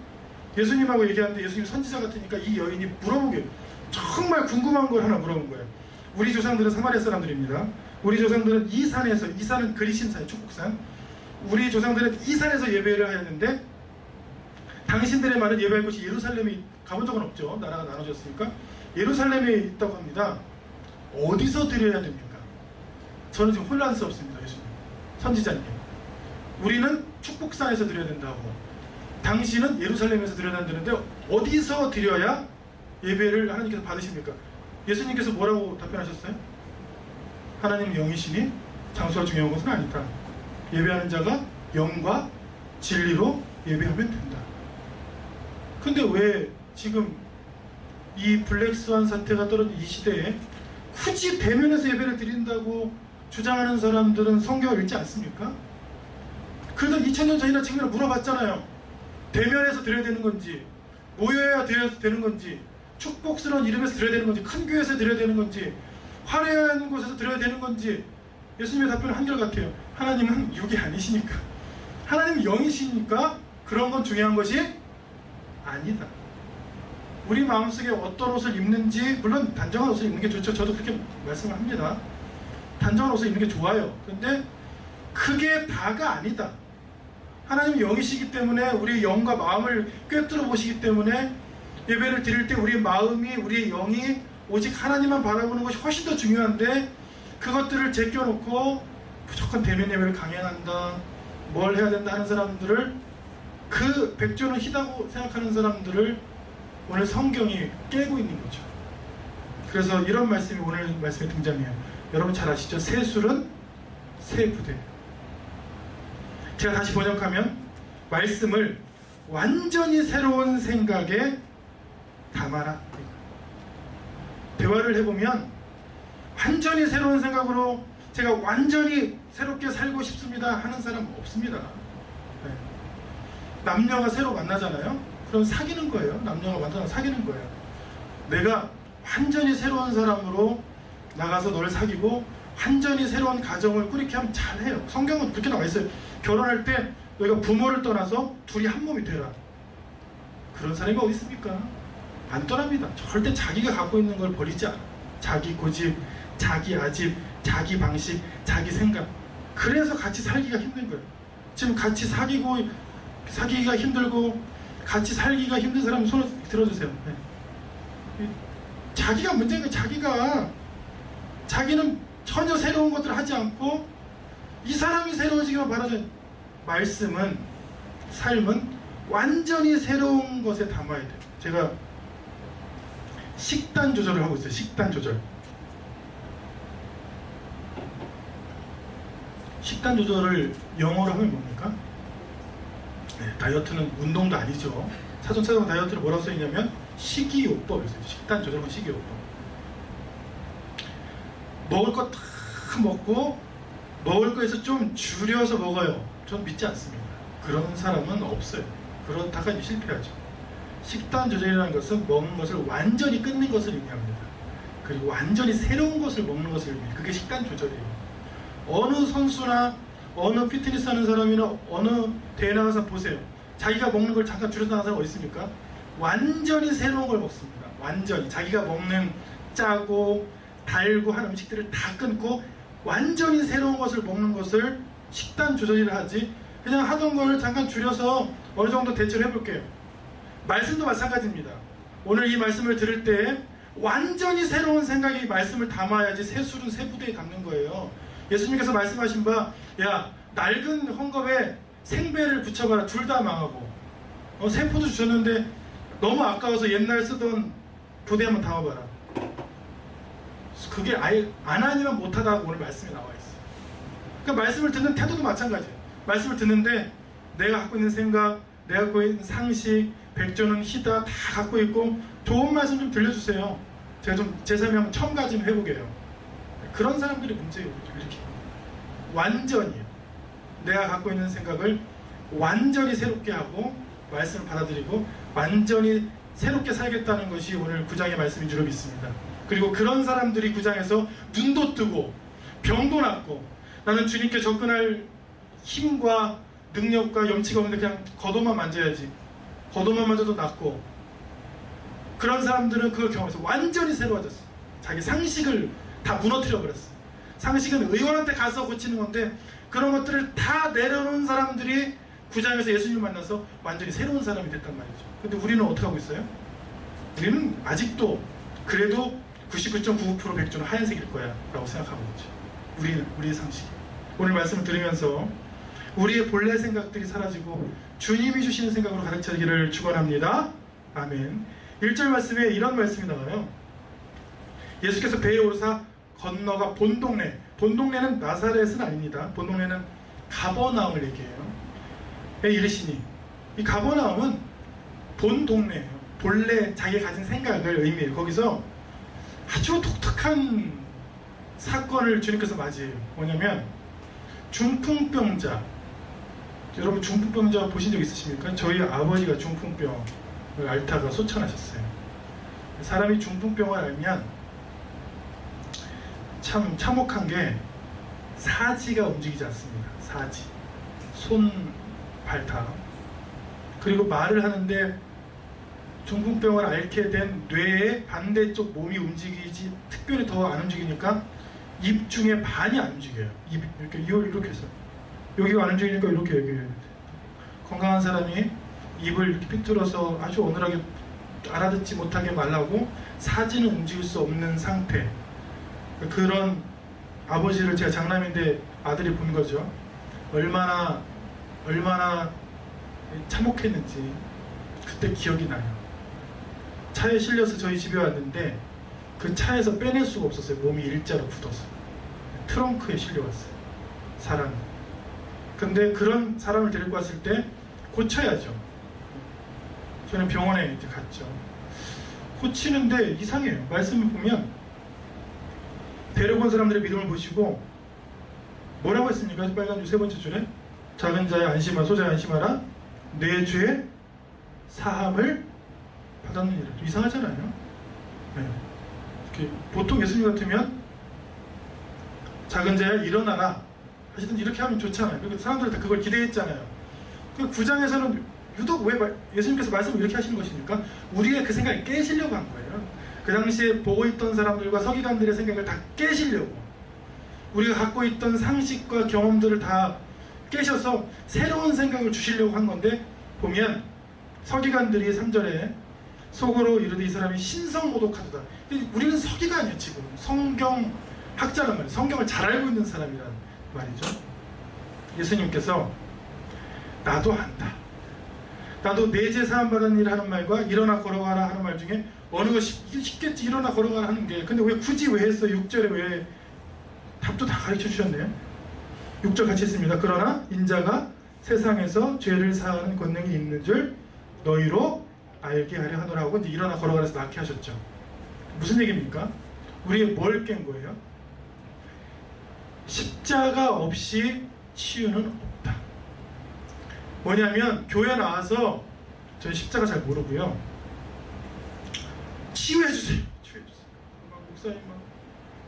예수님하고 얘기하는데, 예수님 선지자 같으니까 이 여인이 물어보게, 정말 궁금한 걸 하나 물어본 거예요. 우리 조상들은 사마리아 사람들입니다. 우리 조상들은 이 산은 그리심산, 축복산. 우리 조상들은 이 산에서 예배를 하였는데, 당신들의 말은 예배할 곳이 예루살렘에 가본 적은 없죠. 나라가 나눠졌으니까. 예루살렘에 있다고 합니다. 어디서 드려야 됩니까? 저는 지금 혼란스럽습니다. 예수님, 선지자님. 우리는 축복산에서 드려야 된다고, 당신은 예루살렘에서 드려야 된다는데 어디서 드려야 예배를 하나님께서 받으십니까? 예수님께서 뭐라고 답변하셨어요? 하나님은 영이시니 장소가 중요한 것은 아니다. 예배하는 자가 영과 진리로 예배하면 된다. 근데 왜 지금 이 블랙스완 사태가 떨어진 이 시대에 굳이 대면에서 예배를 드린다고 주장하는 사람들은 성경을 읽지 않습니까? 그래도 2000년 전이나 지금이나 물어봤잖아요. 대면에서 드려야 되는 건지, 모여야 드려야 되는 건지, 축복스러운 이름에서 드려야 되는 건지, 큰 교회에서 드려야 되는 건지, 화려한 곳에서 드려야 되는 건지. 예수님의 답변은 한결같아요. 하나님은 육이 아니시니까, 하나님 영이시니까 그런 건 중요한 것이 아니다. 우리 마음속에 어떤 옷을 입는지, 물론 단정한 옷을 입는 게 좋죠. 저도 그렇게 말씀을 합니다. 단정한 옷을 입는 게 좋아요. 근데 그게 다가 아니다. 하나님 영이시기 때문에 우리 영과 마음을 꿰뚫어 보시기 때문에 예배를 드릴 때 우리 마음이, 우리 영이 오직 하나님만 바라보는 것이 훨씬 더 중요한데, 그것들을 제껴놓고 무조건 대면 예배를 강행한다, 뭘 해야 된다 하는 사람들을, 그 백조는 희다고 생각하는 사람들을 오늘 성경이 깨고 있는 거죠. 그래서 이런 말씀이 오늘 말씀에 등장해요. 여러분 잘 아시죠? 새 술은 새 부대. 제가 다시 번역하면 말씀을 완전히 새로운 생각에 담아라. 대화를 해보면 완전히 새로운 생각으로 제가 완전히 새롭게 살고 싶습니다 하는 사람 없습니다. 네. 남녀가 새로 만나잖아요. 그럼 사귀는 거예요. 남녀가 만나서 사귀는 거예요. 내가 완전히 새로운 사람으로 나가서 너를 사귀고 완전히 새로운 가정을 꾸리게 하면 잘해요. 성경은 그렇게 나와 있어요. 결혼할 때 너희가 부모를 떠나서 둘이 한 몸이 되라. 그런 사람이 어디 있습니까? 안 떠납니다. 절대 자기가 갖고 있는 걸 버리지 않아. 자기 고집, 자기 아집, 자기 방식, 자기 생각. 그래서 같이 살기가 힘든 거예요. 지금 같이 사귀기가 힘들고 같이 살기가 힘든 사람 손을 들어주세요. 네. 자기가 문제인 거예요. 자기는 전혀 새로운 것들을 하지 않고 이 사람이 새로워지기만 바라죠. 말씀은, 삶은 완전히 새로운 것에 담아야 돼요. 제가 식단 조절을 하고 있어요. 식단 조절. 식단 조절을 영어로 하면 뭡니까? 네, 다이어트는 운동도 아니죠. 사전체험 다이어트를 뭐라고 써있냐면 식이요법이라고 써있어요. 식단 조절은 식이요법. 먹을 거 다 먹고 먹을 거에서 좀 줄여서 먹어요. 전 믿지 않습니다. 그런 사람은 없어요. 그러다가 이제 실패하죠. 식단 조절이라는 것은 먹는 것을 완전히 끊는 것을 의미합니다. 그리고 완전히 새로운 것을 먹는 것을 의미해요. 그게 식단 조절이에요. 어느 선수나 어느 피트니스 하는 사람이나 어느 대회 나가서 보세요. 자기가 먹는 걸 잠깐 줄여서 나가는 사람 어디 있습니까? 완전히 새로운 걸 먹습니다. 완전히 자기가 먹는 짜고 달고 하는 음식들을 다 끊고 완전히 새로운 것을 먹는 것을 식단 조절이라 하지, 그냥 하던 걸 잠깐 줄여서 어느 정도 대처를 해볼게요. 말씀도 마찬가지입니다. 오늘 이 말씀을 들을 때 완전히 새로운 생각이 말씀을 담아야지 새 술은 새 부대에 담는 거예요. 예수님께서 말씀하신 바, 야, 낡은 헝겊에 생배를 붙여봐라. 둘 다 망하고. 새 포도 주셨는데 너무 아까워서 옛날 쓰던 부대 한번 담아봐라. 그게 아예 안 하니만 못하다고 오늘 말씀이 나와 있어요. 그러니까 말씀을 듣는 태도도 마찬가지예요. 말씀을 듣는데 내가 갖고 있는 생각, 내가 갖고 있는 상식, 백조는 희다 다 갖고 있고 좋은 말씀 좀 들려주세요. 제가 좀 제 삶에 한번 첨가 좀 해보게요. 그런 사람들이 문제예요. 이렇게 완전히요. 내가 갖고 있는 생각을 완전히 새롭게 하고 말씀을 받아들이고 완전히 새롭게 살겠다는 것이 오늘 9장의 말씀인 줄로 믿습니다. 그리고 그런 사람들이 9장에서 눈도 뜨고 병도 낫고, 나는 주님께 접근할 힘과 능력과 염치가 없는데 그냥 겉옷만 만져야지, 겉옷만 만져도 낫고, 그런 사람들은 그걸 경험해서 완전히 새로워졌어. 자기 상식을 다 무너뜨려 버렸어. 상식은 의원한테 가서 고치는 건데 그런 것들을 다 내려놓은 사람들이 9장에서 예수님을 만나서 완전히 새로운 사람이 됐단 말이죠. 근데 우리는 어떻게 하고 있어요? 우리는 아직도 그래도 99.99% 백조는 하얀색일 거야 라고 생각하고 있죠. 우리의 상식이. 오늘 말씀을 들으면서 우리의 본래 생각들이 사라지고 주님이 주시는 생각으로 가득 차기를 축원합니다. 아멘. 1절 말씀에 이런 말씀이 나와요. 예수께서 배에 오르사 건너가 본동네는 나사렛은 아닙니다. 본동네는 가버나움을 얘기해요. 에 이르시니, 이 가버나움은 본동네예요. 본래 자기가 가진 생각을 의미해요. 거기서 아주 독특한 사건을 주님께서 맞이해요. 뭐냐면 중풍병자. 여러분 중풍병자 보신 적 있으십니까? 저희 아버지가 중풍병을 앓다가 소천하셨어요. 사람이 중풍병을 앓면 참 참혹한 게 사지가 움직이지 않습니다. 사지. 손 발 다. 그리고 말을 하는데 중풍병을 앓게 된 뇌의 반대쪽 몸이 움직이지 특별히 더 안 움직이니까 입 중에 반이 안 움직여요. 입 이렇게 해서 여기가 안 움직이니까 이렇게 얘기해요. 건강한 사람이 입을 이렇게 삐뚤어서 아주 어눌하게 알아듣지 못하게 말라고 사지는 움직일 수 없는 상태. 그런 아버지를 제가 장남인데 아들이 본 거죠. 얼마나 참혹했는지 그때 기억이 나요. 차에 실려서 저희 집에 왔는데 그 차에서 빼낼 수가 없었어요. 몸이 일자로 굳어서 트렁크에 실려왔어요. 사람이. 근데 그런 사람을 데리고 왔을 때 고쳐야죠. 저는 병원에 이제 갔죠. 고치는데 이상해요. 말씀을 보면 데려온 사람들의 믿음을 보시고 뭐라고 했습니까? 빨간 줄 3번째 줄에 작은 자야 안심하라, 소자야 안심하라, 내 죄 사함을 받았느니라. 이상하잖아요. 네. 이렇게 보통 예수님 같으면 작은 자야 일어나라 하시든 이렇게 하면 좋잖아요. 그리고 사람들은 다 그걸 기대했잖아요. 그 9장에서는 유독 왜 예수님께서 말씀을 이렇게 하시는 것입니까? 우리의 그 생각을 깨시려고 한 거예요. 그 당시에 보고 있던 사람들과 서기관들의 생각을 다 깨시려고, 우리가 갖고 있던 상식과 경험들을 다 깨셔서 새로운 생각을 주시려고 한 건데, 보면 서기관들이 3절에 속으로 이르되 이 사람이 신성모독하도다. 우리는 서기관이에요. 지금 성경 학자란 말이에요. 성경을 잘 알고 있는 사람이란 말이죠. 예수님께서 나도 안다, 나도 내 죄 사함 받았느니라 하는 말과 일어나 걸어가라 하는 말 중에 어느 것이 쉽겠지, 일어나 걸어가라 하는 게. 근데 왜 굳이 왜 했어요? 6절에 왜? 답도 다 가르쳐 주셨네요. 6절 같이 했습니다. 그러나 인자가 세상에서 죄를 사하는 권능이 있는 줄 너희로 알게 하려 하노라 하고 이제 일어나 걸어가라 해서 낳게 하셨죠. 무슨 얘기입니까? 우리의 뭘 깬 거예요? 십자가 없이 치유는 없다. 뭐냐면 교회 나와서 저희 십자가 잘 모르고요, 치유해주세요, 치유해주세요. 막 목사님 막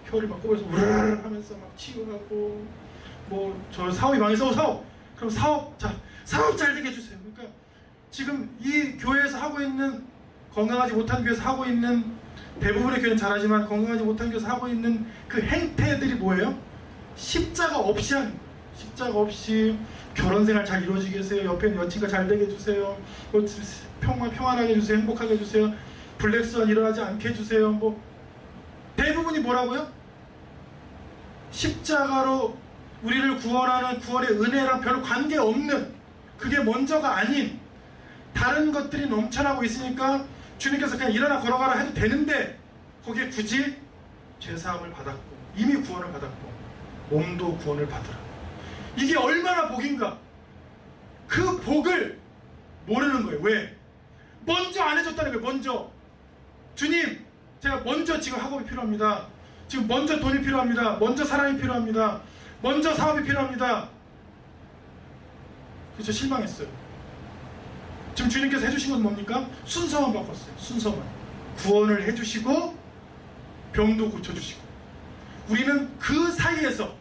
혀를 막 꼽아서 우르르 하면서 막 치유하고, 뭐 저 사업이 망해서 사업, 그럼 사업 잘 되게 해주세요. 그러니까 지금 이 교회에서 하고 있는, 건강하지 못한 교회에서 하고 있는, 대부분의 교회는 잘하지만 건강하지 못한 교회에서 하고 있는 그 행태들이 뭐예요? 십자가 없이 하는 거예요. 십자가 없이 결혼생활 잘 이루어지게 해주세요, 옆에 있는 여친과 잘 되게 해주세요, 뭐 평안하게 해주세요, 행복하게 해주세요, 블랙스완 일어나지 않게 해주세요. 뭐 대부분이 뭐라고요? 십자가로 우리를 구원하는 구원의 은혜랑 별 관계없는, 그게 먼저가 아닌 다른 것들이 넘쳐나고 있으니까 주님께서 그냥 일어나 걸어가라 해도 되는데, 거기에 굳이 죄사함을 받았고 이미 구원을 받았고 몸도 구원을 받으라. 이게 얼마나 복인가. 그 복을 모르는 거예요. 왜? 먼저 안 해줬다는 거예요. 먼저 주님, 제가 먼저 지금 학업이 필요합니다, 지금 먼저 돈이 필요합니다, 먼저 사랑이 필요합니다, 먼저 사업이 필요합니다. 그래서 실망했어요. 지금 주님께서 해주신 건 뭡니까? 순서만 바꿨어요. 순서만. 구원을 해주시고 병도 고쳐주시고. 우리는 그 사이에서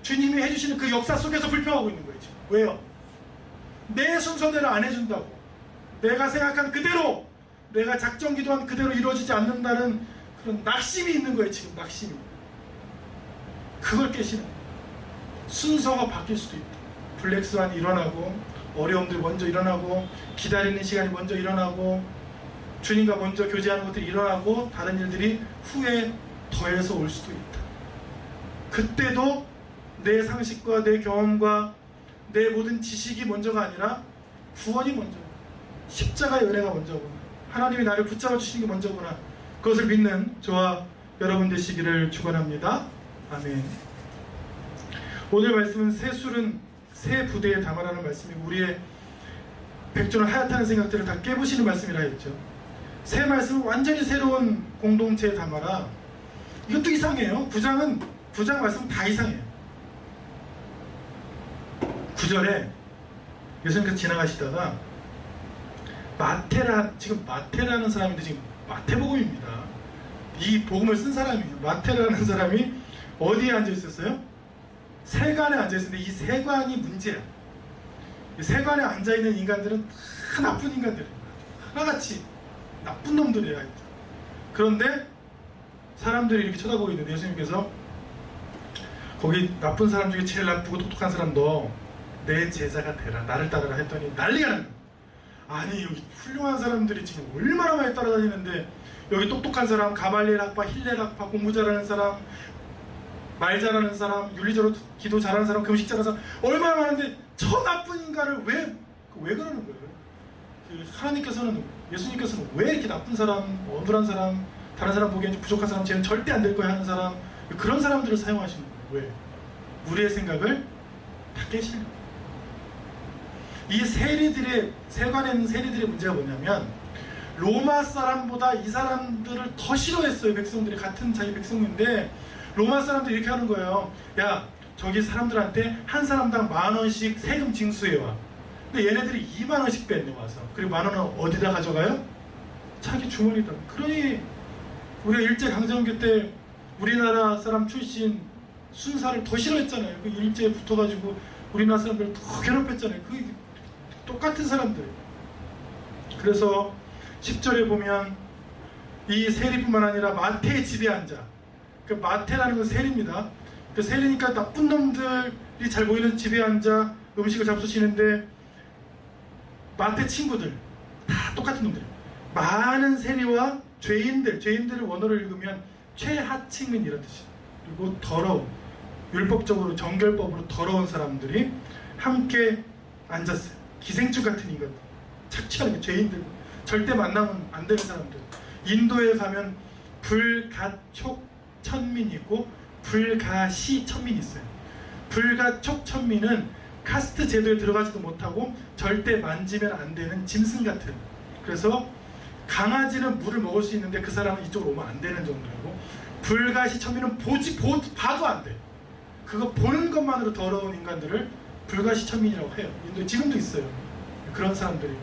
주님이 해주시는 그 역사 속에서 불평하고 있는 거예요. 지금. 왜요? 내 순서대로 안 해준다고, 내가 생각한 그대로, 내가 작정 기도한 그대로 이루어지지 않는다는 그런 낙심이 있는 거예요. 지금 낙심이. 그걸 깨시는 거예요. 순서가 바뀔 수도 있다. 블랙스완이 일어나고, 어려움들 먼저 일어나고, 기다리는 시간이 먼저 일어나고, 주님과 먼저 교제하는 것들이 일어나고, 다른 일들이 후에 더해서 올 수도 있다. 그때도 내 상식과 내 경험과 내 모든 지식이 먼저가 아니라 구원이 먼저구나, 십자가의 은혜가 먼저구나, 하나님이 나를 붙잡아 주시는 게 먼저구나, 그것을 믿는 저와 여러분 되시기를 축원합니다. 아멘. 오늘 말씀은 새 술은 새 부대에 담아라는 말씀이고, 우리의 백조는 하얗다는 생각들을 다 깨부시는 말씀이라 했죠. 새 말씀은 완전히 새로운 공동체에 담아라. 이것도 이상해요. 9장 말씀은 다 이상해요. 9절에 예수님께서 지나가시다가 지금 마태라는 사람인데, 지금 마태복음입니다. 이 복음을 쓴 사람이에요. 마태라는 사람이 어디에 앉아 있었어요? 세관에 앉아 있었는데 이 세관이 문제야. 이 세관에 앉아있는 인간들은 다 나쁜 인간들이에요. 하나같이 나쁜 놈들이에요. 하여튼. 그런데 사람들이 이렇게 쳐다보고 있는데 예수님께서 거기 나쁜 사람 중에 제일 나쁘고 똑똑한 사람 너 내 제자가 되라, 나를 따르라 했더니 난리가 난 거예요. 아니 여기 훌륭한 사람들이 지금 얼마나 많이 따라다니는데 여기 똑똑한 사람, 가말리엘 학파, 힐렐 학파, 공부 잘하는 사람, 말 잘하는 사람, 윤리적으로 기도 잘하는 사람, 금식 잘하는 사람 얼마나 많은데 저 나쁜 인간을 왜 그러는 거예요? 하나님께서는, 예수님께서는 왜 이렇게 나쁜 사람, 어눌한 사람, 다른 사람 보기엔 좀 부족한 사람, 쟤는 절대 안 될 거야 하는 사람, 그런 사람들을 사용하시는 거예요. 왜? 우리의 생각을 다 깨시는 거예요. 이 세관에 있는 세리들의 문제가 뭐냐면 로마 사람보다 이 사람들을 더 싫어했어요. 백성들이 같은 자기 백성인데 로마 사람들이 이렇게 하는 거예요. 야 저기 사람들한테 한 사람당 10,000원씩 세금 징수해와. 근데 얘네들이 20,000원씩 뺐네 와서. 그리고 10,000원은 어디다 가져가요? 자기 주머니다. 그러니 우리가 일제강점기 때 우리나라 사람 출신 순사를 더 싫어했잖아요. 그 일제에 붙어가지고 우리나라 사람들을 더 괴롭혔잖아요. 그 똑같은 사람들. 그래서 10절에 보면 이 세리뿐만 아니라 마태의 집에 앉아. 그 마태라는 건 세리입니다. 그 세리니까 나쁜 놈들이 잘 보이는 집에 앉아 음식을 잡수시는데 마태 친구들 다 똑같은 놈들. 많은 세리와 죄인들을 원어로 읽으면 최하층민 이런 뜻이에요. 그리고 더러운, 율법적으로 정결법으로 더러운 사람들이 함께 앉았어요. 기생충 같은 인간들, 착취하는 죄인들, 절대 만나면 안 되는 사람들. 인도에 가면 불가촉천민이 있고 불가시천민이 있어요. 불가촉천민은 카스트 제도에 들어가지도 못하고 절대 만지면 안 되는 짐승 같은. 그래서 강아지는 물을 먹을 수 있는데 그 사람은 이쪽으로 오면 안 되는 정도고, 불가시천민은 봐도 안 돼. 그거 보는 것만으로 더러운 인간들을 불가시천민이라고 해요. 인도에 지금도 있어요. 그런 사람들이.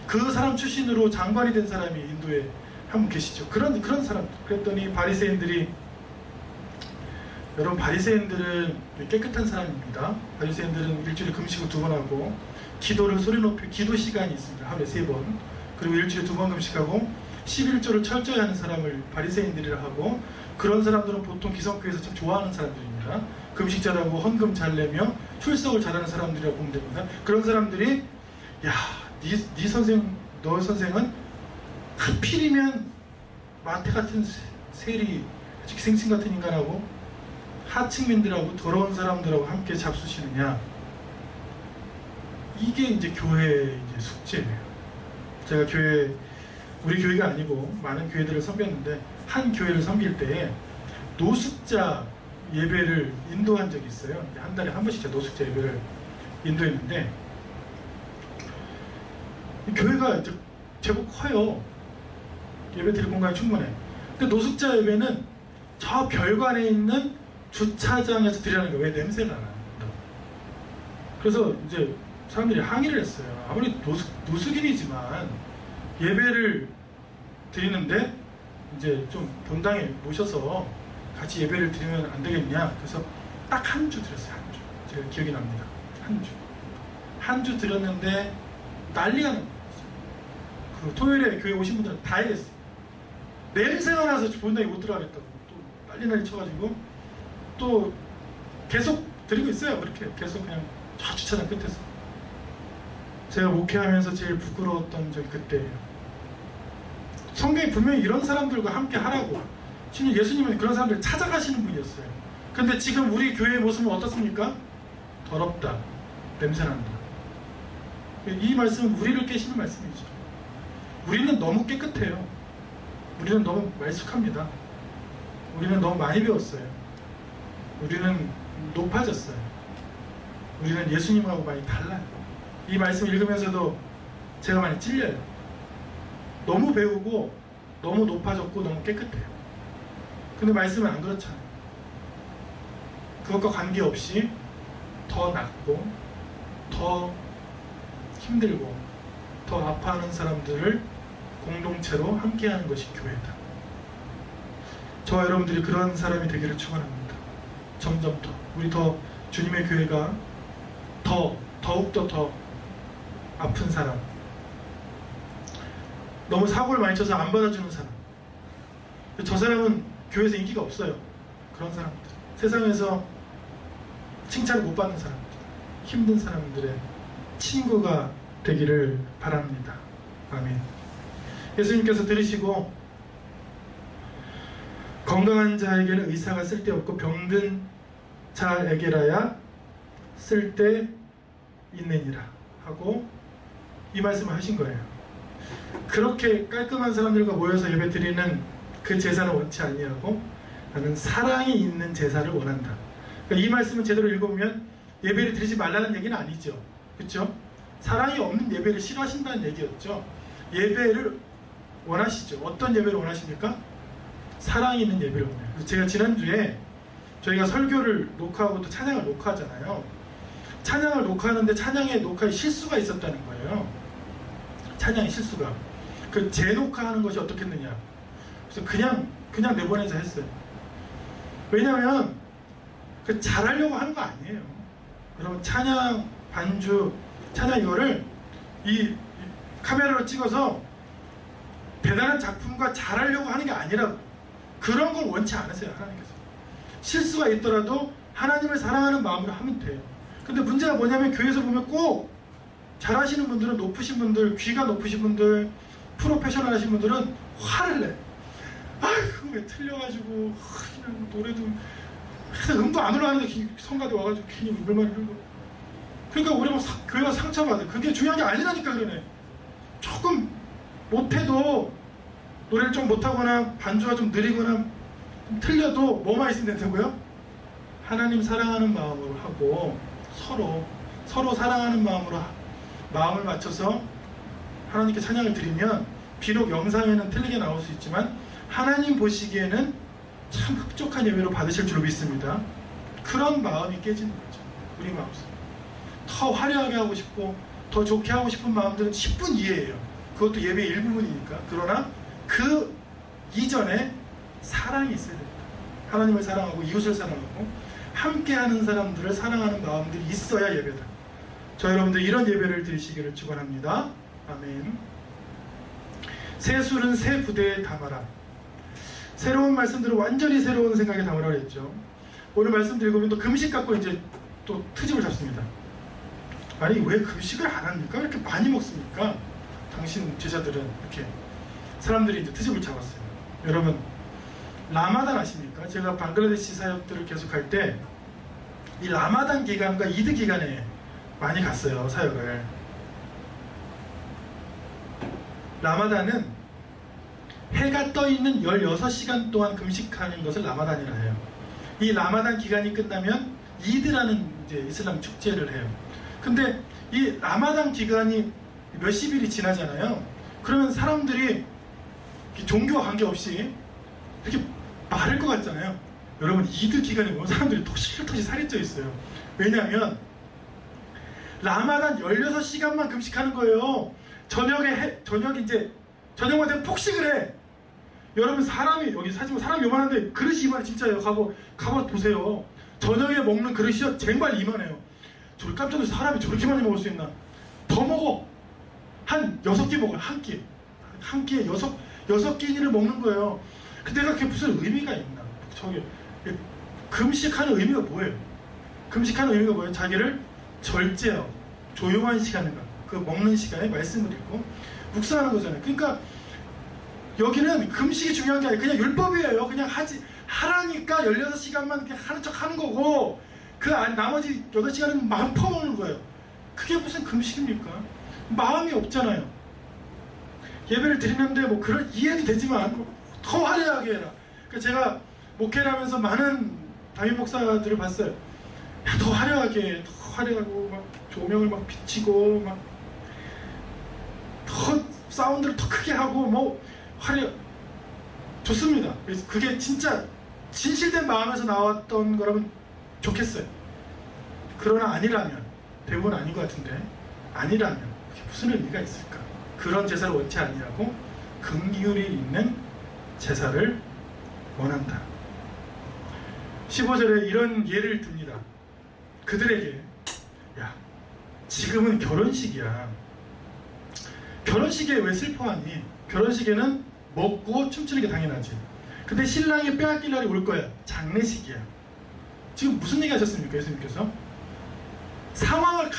그 사람 출신으로 장관이 된 사람이 인도에 한 분 계시죠. 그런 사람들. 그랬더니 바리새인들이, 여러분 바리새인들은 깨끗한 사람입니다. 바리새인들은 일주일에 금식을 2번 하고 기도를 소리 높이, 기도 시간이 있습니다. 하루에 3번. 그리고 일주일에 2번 금식하고 11조를 철저히 하는 사람을 바리새인들이라 하고, 그런 사람들은 보통 기성교회에서 참 좋아하는 사람들입니다. 금식 잘하고 헌금 잘 내며 출석을 잘하는 사람들이라고 보면 됩니다. 그런 사람들이 야, 네 선생, 너 선생은 하필이면 마태 같은 세리, 기생충 같은 인간하고 하층민들하고 더러운 사람들하고 함께 잡수시느냐. 이게 이제 교회의 이제 숙제예요. 제가 우리 교회가 아니고 많은 교회들을 섬겼는데, 한 교회를 섬길 때에 노숙자 예배를 인도한 적이 있어요. 한 달에 한 번씩 제가 노숙자 예배를 인도했는데, 교회가 이제 제법 커요. 예배 드릴 공간이 충분해. 근데 노숙자 예배는 저 별관에 있는 주차장에서 드리라는 거예요. 왜? 냄새가 나요. 그래서 이제 사람들이 항의를 했어요. 아무리 노숙인이지만 예배를 드리는데 이제 좀 본당에 모셔서 같이 예배를 드리면 안 되겠냐. 그래서 딱 한 주 드렸어요. 한 주. 제가 기억이 납니다. 한 주 드렸는데 난리가 난 거예요. 그 토요일에 교회 오신 분들은 다 얘기했어요. 냄새가 나서 본당에 못 들어가겠다고 또 난리 쳐가지고 또 계속 드리고 있어요. 그렇게 계속 그냥 저 주차장 끝에서. 제가 목회하면서 제일 부끄러웠던 적이 그때예요. 성경이 분명히 이런 사람들과 함께 하라고, 심지어 예수님은 그런 사람들을 찾아가시는 분이었어요. 근데 지금 우리 교회의 모습은 어떻습니까? 더럽다, 냄새난다. 이 말씀은 우리를 깨시는 말씀이죠. 우리는 너무 깨끗해요. 우리는 너무 말쑥합니다. 우리는 너무 많이 배웠어요. 우리는 높아졌어요. 우리는 예수님하고 많이 달라요. 이 말씀 읽으면서도 제가 많이 찔려요. 너무 배우고 너무 높아졌고 너무 깨끗해요. 근데 말씀은 안 그렇잖아요. 그것과 관계없이 더 낮고 더 힘들고 더 아파하는 사람들을 공동체로 함께하는 것이 교회다. 저와 여러분들이 그런 사람이 되기를 축원합니다. 점점 더 우리 더 주님의 교회가 더욱더 더 아픈 사람, 너무 사고를 많이 쳐서 안 받아주는 사람, 저 사람은 교회에서 인기가 없어요. 그런 사람들, 세상에서 칭찬을 못 받는 사람들, 힘든 사람들의 친구가 되기를 바랍니다. 아멘. 예수님께서 들으시고 건강한 자에게는 의사가 쓸데없고 병든 자에게라야 쓸데있느니라 하고 이 말씀을 하신 거예요. 그렇게 깔끔한 사람들과 모여서 예배 드리는 그 제사는 원치 아니하고 나는 사랑이 있는 제사를 원한다. 그러니까 이 말씀을 제대로 읽어보면 예배를 드리지 말라는 얘기는 아니죠. 그렇죠? 사랑이 없는 예배를 싫어하신다는 얘기였죠. 예배를 원하시죠. 어떤 예배를 원하십니까? 사랑이 있는 예배를 원해요. 그래서 제가 지난주에 저희가 설교를 녹화하고 또 찬양을 녹화하잖아요. 찬양을 녹화하는데 찬양의 녹화에 실수가 있었다는 거예요. 찬양의 실수가. 그 재녹화하는 것이 어떻겠느냐. 그래서 그냥 내보내자 했어요. 왜냐하면 그 잘하려고 하는 거 아니에요. 여러분 찬양 반주 찬양 이거를 이 카메라로 찍어서 대단한 작품과 잘하려고 하는 게 아니라 그런 걸 원치 않으세요. 하나님께서 실수가 있더라도 하나님을 사랑하는 마음으로 하면 돼요. 근데 문제가 뭐냐면 교회에서 보면 꼭 잘하시는 분들은, 높으신 분들, 귀가 높으신 분들, 프로페셔널하신 분들은 화를 내. 그거 왜 틀려가지고 그냥 노래도 음도 안 올라가는데 성가대 와가지고 괜히 물만 흘고. 그러니까 우리 막 교회가 상처받아. 그게 중요한 게 아니라니까. 그러네. 조금 못해도 노래를 좀 못하거나 반주가 좀 느리거나 좀 틀려도 뭐만 있으면 된다고요? 하나님 사랑하는 마음으로 하고 서로 사랑하는 마음으로 마음을 맞춰서 하나님께 찬양을 드리면 비록 영상에는 틀리게 나올 수 있지만 하나님 보시기에는 참 흡족한 예배로 받으실 줄 믿습니다. 그런 마음이 깨지는 거죠. 우리 마음속에 더 화려하게 하고 싶고 더 좋게 하고 싶은 마음들은 10분 이해예요. 그것도 예배의 일부분이니까. 그러나 그 이전에 사랑이 있어야 됩니다. 하나님을 사랑하고 이웃을 사랑하고 함께하는 사람들을 사랑하는 마음들이 있어야 예배다. 저 여러분들 이런 예배를 드리시기를 축원합니다. 아멘. 새 술은 새 부대에 담아라. 새로운 말씀들을 완전히 새로운 생각에 담으라 그랬죠. 오늘 말씀 드리고 또 금식 갖고 이제 또 트집을 잡습니다. 아니 왜 금식을 안 합니까? 왜 이렇게 많이 먹습니까? 당신 제자들은 이렇게 사람들이 이제 트집을 잡았어요. 여러분 라마단 아십니까? 제가 방글라데시 사역들을 계속할 때 이 라마단 기간과 이드 기간에 많이 갔어요. 사역을. 라마단은 해가 떠 있는 16시간 동안 금식하는 것을 라마단이라 해요. 이 라마단 기간이 끝나면 이드라는 이제 이슬람 축제를 해요. 근데 이 라마단 기간이 몇십일이 지나잖아요. 그러면 사람들이 종교와 관계없이 이렇게 마를 것 같잖아요. 여러분 이드 기간에 보면 사람들이 토실토실 살이 쪄 있어요. 왜냐하면 라마단 16시간만 금식하는 거예요. 저녁에 저녁만 되면 폭식을 해. 여러분 사람이 여기 사진 사람이 요만한데 그릇이 이만해. 진짜예요. 가봐 보세요. 저녁에 먹는 그릇이 쟁반 이만해요. 저 깜짝 놀라서 사람이 저렇게 많이 먹을 수 있나. 더 먹어. 한 6개 먹어요. 한 끼에 6끼니를 먹는 거예요. 근데 그게 무슨 의미가 있나. 저기 금식하는 의미가 뭐예요? 금식하는 의미가 뭐예요? 자기를 절제하고 조용한 시간을 갖고 그 먹는 시간에 말씀을 읽고 묵상하는 거잖아요. 그러니까 여기는 금식이 중요한 게 아니라 그냥 율법이에요. 그냥 하라니까 16시간만 그냥 하는 척 하는 거고 그 나머지 8시간은 마음 퍼먹는 거예요. 그게 무슨 금식입니까? 마음이 없잖아요. 예배를 드리는데 뭐 그런 이해도 되지만 더 화려하게 해라. 그러니까 제가 목회를 하면서 많은 담임 목사들을 봤어요. 야, 더 화려하게, 더 화려하고 막 조명을 막 비치고 막 더 사운드를 더 크게 하고 뭐 좋습니다. 그래서 그게 진짜 진실된 마음에서 나왔던 거라면 좋겠어요. 그러나 아니라면 대부분 아닌 것 같은데 아니라면 그게 무슨 의미가 있을까? 그런 제사를 원치 아니하고 긍휼이 있는 제사를 원한다. 15절에 이런 예를 듭니다. 그들에게 야 지금은 결혼식이야. 결혼식에 왜 슬퍼하니? 결혼식에는 먹고 춤추는 게 당연하지. 근데 신랑이 빼앗길 날이 올 거야. 장례식이야. 지금 무슨 얘기 하셨습니까? 예수님께서 상황을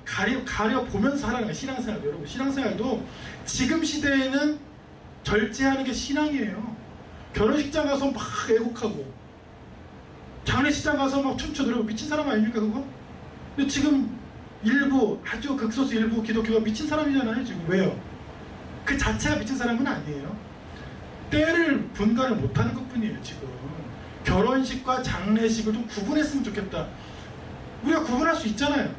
가려 보면서 하라는 거예요. 신앙생활. 여러분, 신앙생활도 지금 시대에는 절제하는 게 신앙이에요. 결혼식장 가서 막 애국하고 장례식장 가서 막 춤춰들고 미친 사람 아닙니까 그거? 근데 지금 일부, 아주 극소수 일부 기독교가 미친 사람이잖아요. 지금 왜요? 그 자체가 미친 사람은 아니에요. 때를 분간을 못하는 것뿐이에요. 지금 결혼식과 장례식을 좀 구분했으면 좋겠다. 우리가 구분할 수 있잖아요.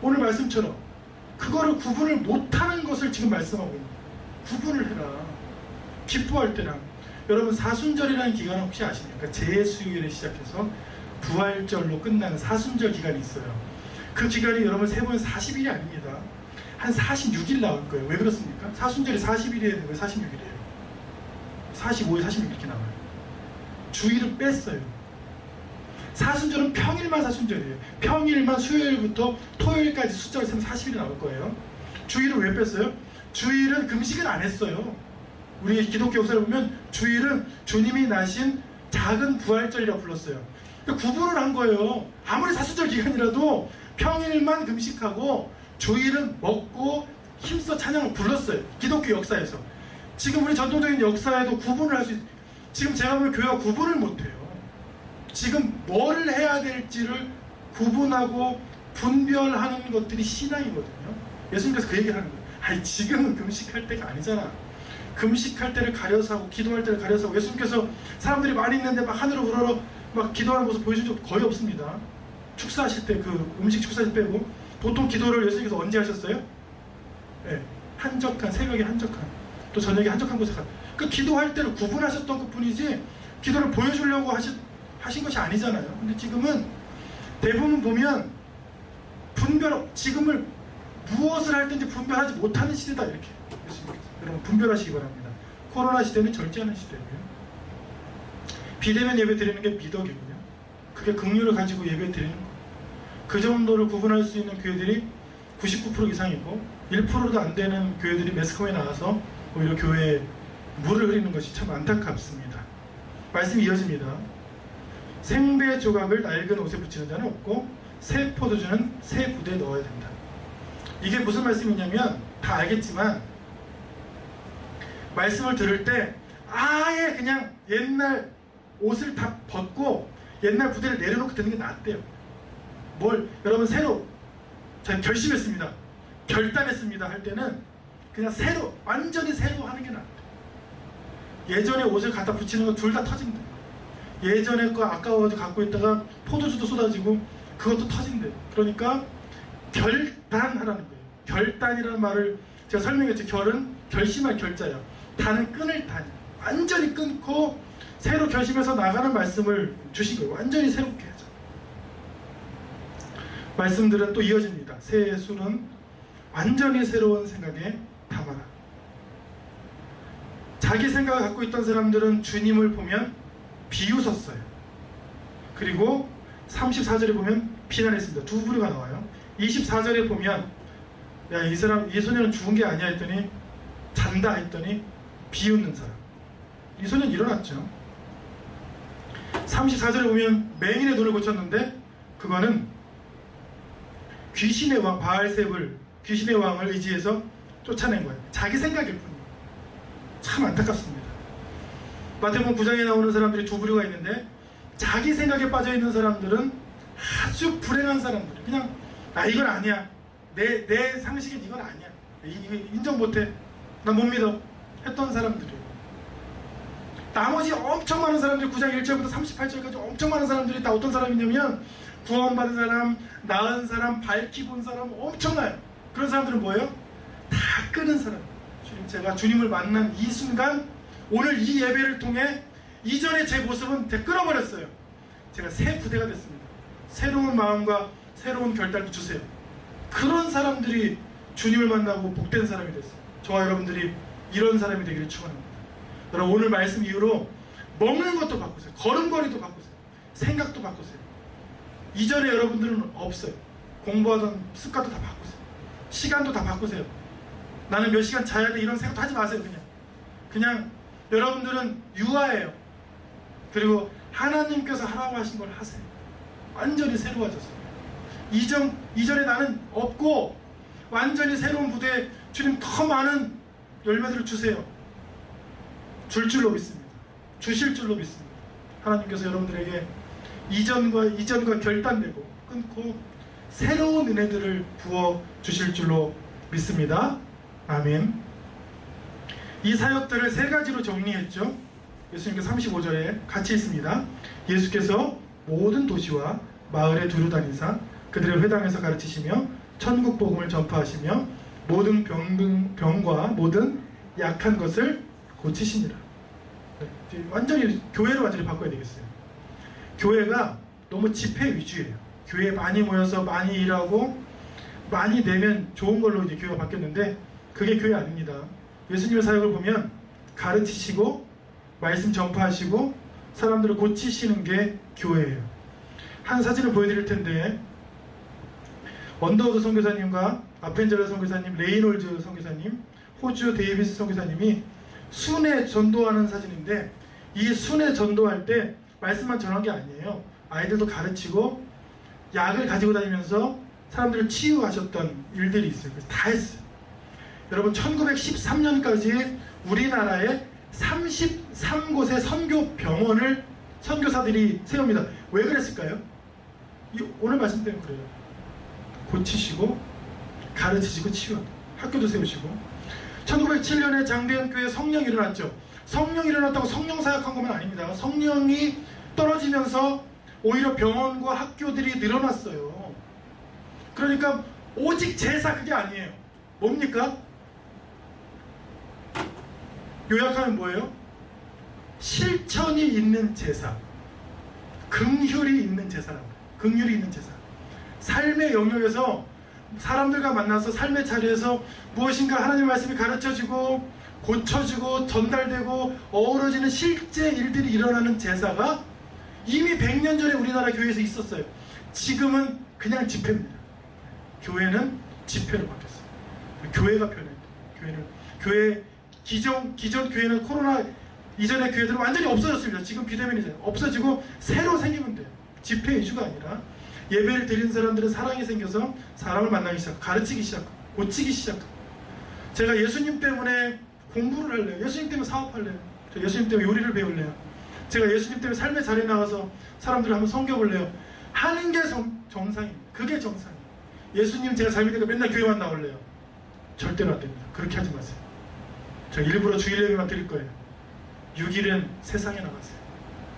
오늘 말씀처럼 그거를 구분을 못하는 것을 지금 말씀하고 있는 거예요. 구분을 해라. 기뻐할 때랑. 여러분, 사순절이라는 기간은 혹시 아십니까? 재수요일에 시작해서 부활절로 끝나는 사순절 기간이 있어요. 그 기간이 여러분 세보면 40일이 아닙니다. 한 46일 나올 거예요. 왜 그렇습니까? 사순절이 40일이에요. 왜 46일이에요? 45일, 46일 이렇게 나와요. 주일을 뺐어요. 사순절은 평일만 사순절이에요. 평일만 수요일부터 토요일까지 숫자를 세면 40일이 나올 거예요. 주일을 왜 뺐어요? 주일은 금식을 안 했어요. 우리 기독교 역사를 보면 주일은 주님이 나신 작은 부활절이라고 불렀어요. 그러니까 구분을 한 거예요. 아무리 사순절 기간이라도 평일만 금식하고 주일은 먹고 힘써 찬양을 불렀어요. 기독교 역사에서. 지금 우리 전통적인 역사에도 구분을 할 수 있어요. 지금 제가 보면 교회가 구분을 못해요. 지금 뭐를 해야 될지를 구분하고 분별하는 것들이 신앙이거든요. 예수님께서 그 얘기를 하는 거예요. 아니, 지금은 금식할 때가 아니잖아. 금식할 때를 가려서 하고 기도할 때를 가려서 하고. 예수님께서 사람들이 많이 있는데 막 하늘을 우러러 막 기도하는 모습 보여준 적 거의 없습니다. 축사하실 때 그 음식 축사하실 때 빼고. 보통 기도를 예수님께서 언제 하셨어요? 네, 한적한, 새벽에 한적한, 또 저녁에 한적한 곳에 가. 그 기도할 때를 구분하셨던 것 뿐이지 기도를 보여주려고 하신 것이 아니잖아요. 근데 지금은 대부분 보면 지금을 무엇을 할 때인지 분별하지 못하는 시대다, 이렇게. 여러분, 분별하시기 바랍니다. 코로나 시대는 절제하는 시대고요. 비대면 예배 드리는 게 미덕이고요. 그게 긍휼을 가지고 예배 드리는 거예요. 그 정도를 구분할 수 있는 교회들이 99% 이상이고 1%도 안 되는 교회들이 매스컴에 나와서 오히려 교회에 물을 흐리는 것이 참 안타깝습니다. 말씀이 이어집니다. 생배 조각을 낡은 옷에 붙이는 자는 없고 새 포도주는 새 부대에 넣어야 된다. 이게 무슨 말씀이냐면 다 알겠지만 말씀을 들을 때 아예 그냥 옛날 옷을 다 벗고 옛날 부대를 내려놓고 듣는 게 낫대요. 여러분, 새로 제가 결심했습니다, 결단했습니다 할 때는 그냥 새로, 완전히 새로 하는 게 낫대요. 예전에 옷을 갖다 붙이는 거 둘 다 터진대요. 예전에 거 아까워가지고 갖고 있다가 포도주도 쏟아지고 그것도 터진대요. 그러니까 결단하라는 거예요. 결단이라는 말을 제가 설명했죠. 결은 결심할 결자예요. 단은 끊을 단이에요. 완전히 끊고 새로 결심해서 나가는 말씀을 주신 거예요. 완전히 새롭게 하죠. 말씀들은 또 이어집니다. 새 술은 완전히 새로운 생각에 담아라. 자기 생각을 갖고 있던 사람들은 주님을 보면 비웃었어요. 그리고 34절에 보면 비난했습니다. 두 부류가 나와요. 24절에 보면 야, 이 소년은 죽은 게 아니야 했더니 잔다 했더니 비웃는 사람. 이 소년 일어났죠. 34절에 보면 맹인의 눈을 고쳤는데 그거는 귀신의 왕 바알셉을, 귀신의 왕을 의지해서 쫓아낸 거예요. 자기 생각일 뿐이에요. 참 안타깝습니다. 마태복음 9장에 나오는 사람들이 두 부류가 있는데 자기 생각에 빠져있는 사람들은 아주 불행한 사람들. 그냥 이건 아니야, 내 상식엔 이건 아니야, 인정 못해, 나 못 믿어 했던 사람들이에요. 나머지 엄청 많은 사람들이 9장 1절부터 38절까지 엄청 많은 사람들이 다 어떤 사람이냐면 구원받은 사람, 나은 사람, 밝히 본 사람 엄청나요. 그런 사람들은 뭐예요? 다 끄는 사람. 제가 주님을 만난 이 순간, 오늘 이 예배를 통해 이전의 제 모습은 다 끊어버렸어요. 제가 새 부대가 됐습니다. 새로운 마음과 새로운 결단을 주세요. 그런 사람들이 주님을 만나고 복된 사람이 됐어요. 저와 여러분들이 이런 사람이 되기를 축원합니다. 여러분, 오늘 말씀 이후로 먹는 것도 바꾸세요. 걸음걸이도 바꾸세요. 생각도 바꾸세요. 이전에 여러분들은 없어요. 공부하던 습관도 다 바꾸세요. 시간도 다 바꾸세요. 나는 몇 시간 자야 돼 이런 생각도 하지 마세요. 그냥 여러분들은 유아예요. 그리고 하나님께서 하라고 하신 걸 하세요. 완전히 새로워져서 이전에 나는 없고 완전히 새로운 부대에 주님 더 많은 열매들을 주세요. 줄 줄로 믿습니다. 주실 줄로 믿습니다. 하나님께서 여러분들에게 이전과 결단되고 끊고 새로운 은혜들을 부어 주실 줄로 믿습니다. 아멘. 이 사역들을 세 가지로 정리했죠. 예수님께서 35절에 같이 있습니다. 예수께서 모든 도시와 마을에 두루 다니사 그들의 회당에서 가르치시며 천국 복음을 전파하시며 모든 병과 모든 약한 것을 고치시니라. 네, 완전히 교회를 완전히 바꿔야 되겠어요. 교회가 너무 집회 위주예요. 교회에 많이 모여서 많이 일하고 많이 내면 좋은 걸로 이제 교회가 바뀌었는데 그게 교회 아닙니다. 예수님의 사역을 보면 가르치시고 말씀 전파하시고 사람들을 고치시는 게 교회예요. 한 사진을 보여드릴 텐데 언더우드 선교사님과 아펜젤러 선교사님, 레이놀즈 선교사님, 호주 데이비스 선교사님이 순회 전도하는 사진인데 이 순회 전도할 때 말씀만 전한 게 아니에요. 아이들도 가르치고 약을 가지고 다니면서 사람들을 치유하셨던 일들이 있어요. 그래서 다 했어요. 여러분 1913년까지 우리나라에 33곳의 선교병원을 선교사들이 세웁니다. 왜 그랬을까요? 오늘 말씀 때문에 그래요. 고치시고 가르치시고 치유하고 학교도 세우시고 1907년에 장대현 교회에 성령이 일어났죠. 성령이 일어났다고 성령 사역한 것만 아닙니다. 성령이 떨어지면서 오히려 병원과 학교들이 늘어났어요. 그러니까 오직 제사 그게 아니에요. 뭡니까? 요약하면 뭐예요? 실천이 있는 제사, 긍휼이 있는 제사라고. 긍휼이 있는 제사. 삶의 영역에서 사람들과 만나서 삶의 자리에서 무엇인가 하나님의 말씀이 가르쳐지고 고쳐지고 전달되고 어우러지는 실제 일들이 일어나는 제사가 이미 100년 전에 우리나라 교회에서 있었어요. 지금은 그냥 집회입니다. 교회는 집회로 바뀌었어요. 교회가 변해요. 교회 기존 교회는 코로나 이전의 교회들은 완전히 없어졌습니다. 지금 비대면이잖아요. 없어지고 새로 생기면 돼요. 집회 위주가 아니라 예배를 드리는 사람들은 사랑이 생겨서 사람을 만나기 시작하고 가르치기 시작하고 고치기 시작하고 제가 예수님 때문에 공부를 할래요. 예수님 때문에 사업할래요. 저 예수님 때문에 요리를 배울래요. 제가 예수님 때문에 삶의 자리에 나가서 사람들을 한번 섬겨볼래요. 하는 게 정상입니다. 그게 정상이에요. 예수님 제가 잘 믿으니까 맨날 교회만 나올래요. 절대로 안 됩니다. 그렇게 하지 마세요. 저 일부러 주일 예배만 드릴 거예요. 6일은 세상에 나가세요.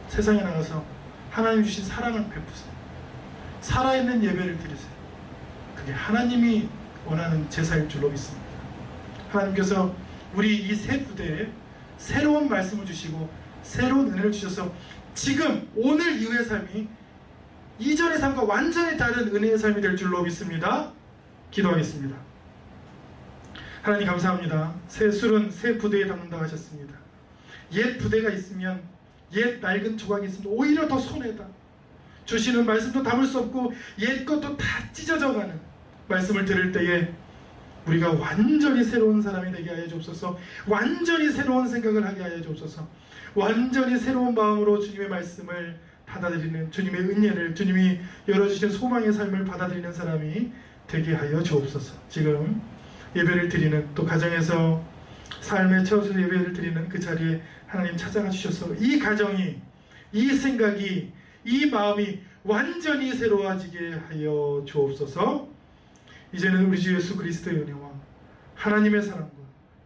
세상에 나가서 하나님 주신 사랑을 베푸세요. 살아있는 예배를 드리세요. 그게 하나님이 원하는 제사일 줄로 믿습니다. 하나님께서 우리 이 세 부대에 새로운 말씀을 주시고 새로운 은혜를 주셔서 지금 오늘 이후의 삶이 이전의 삶과 완전히 다른 은혜의 삶이 될 줄로 믿습니다. 기도하겠습니다. 하나님 감사합니다. 새 술은 새 부대에 담는다고 하셨습니다. 옛 부대가 있으면 옛 낡은 조각이 있으면 오히려 더 손해다. 주시는 말씀도 담을 수 없고 옛 것도 다 찢어져가는 말씀을 들을 때에 우리가 완전히 새로운 사람이 되게 하여 주옵소서. 완전히 새로운 생각을 하게 하여 주옵소서. 완전히 새로운 마음으로 주님의 말씀을 받아들이는 주님의 은혜를 주님이 열어주신 소망의 삶을 받아들이는 사람이 되게 하여 주옵소서. 지금 예배를 드리는 또 가정에서 삶의 처소 예배를 드리는 그 자리에 하나님 찾아가 주셔서 이 가정이 이 생각이 이 마음이 완전히 새로워지게 하여 주옵소서. 이제는 우리 주 예수 그리스도의 은혜와 하나님의 사랑과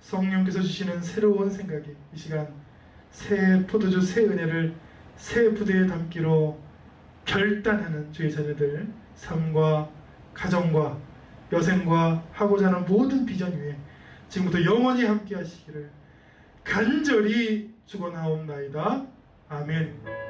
성령께서 주시는 새로운 생각이 이 시간 새 포도주 새 은혜를 새 부대에 담기로 결단하는 주의 자녀들 삶과 가정과 여생과 하고자 하는 모든 비전 위에 지금부터 영원히 함께 하시기를 간절히 축원하옵나이다. 아멘.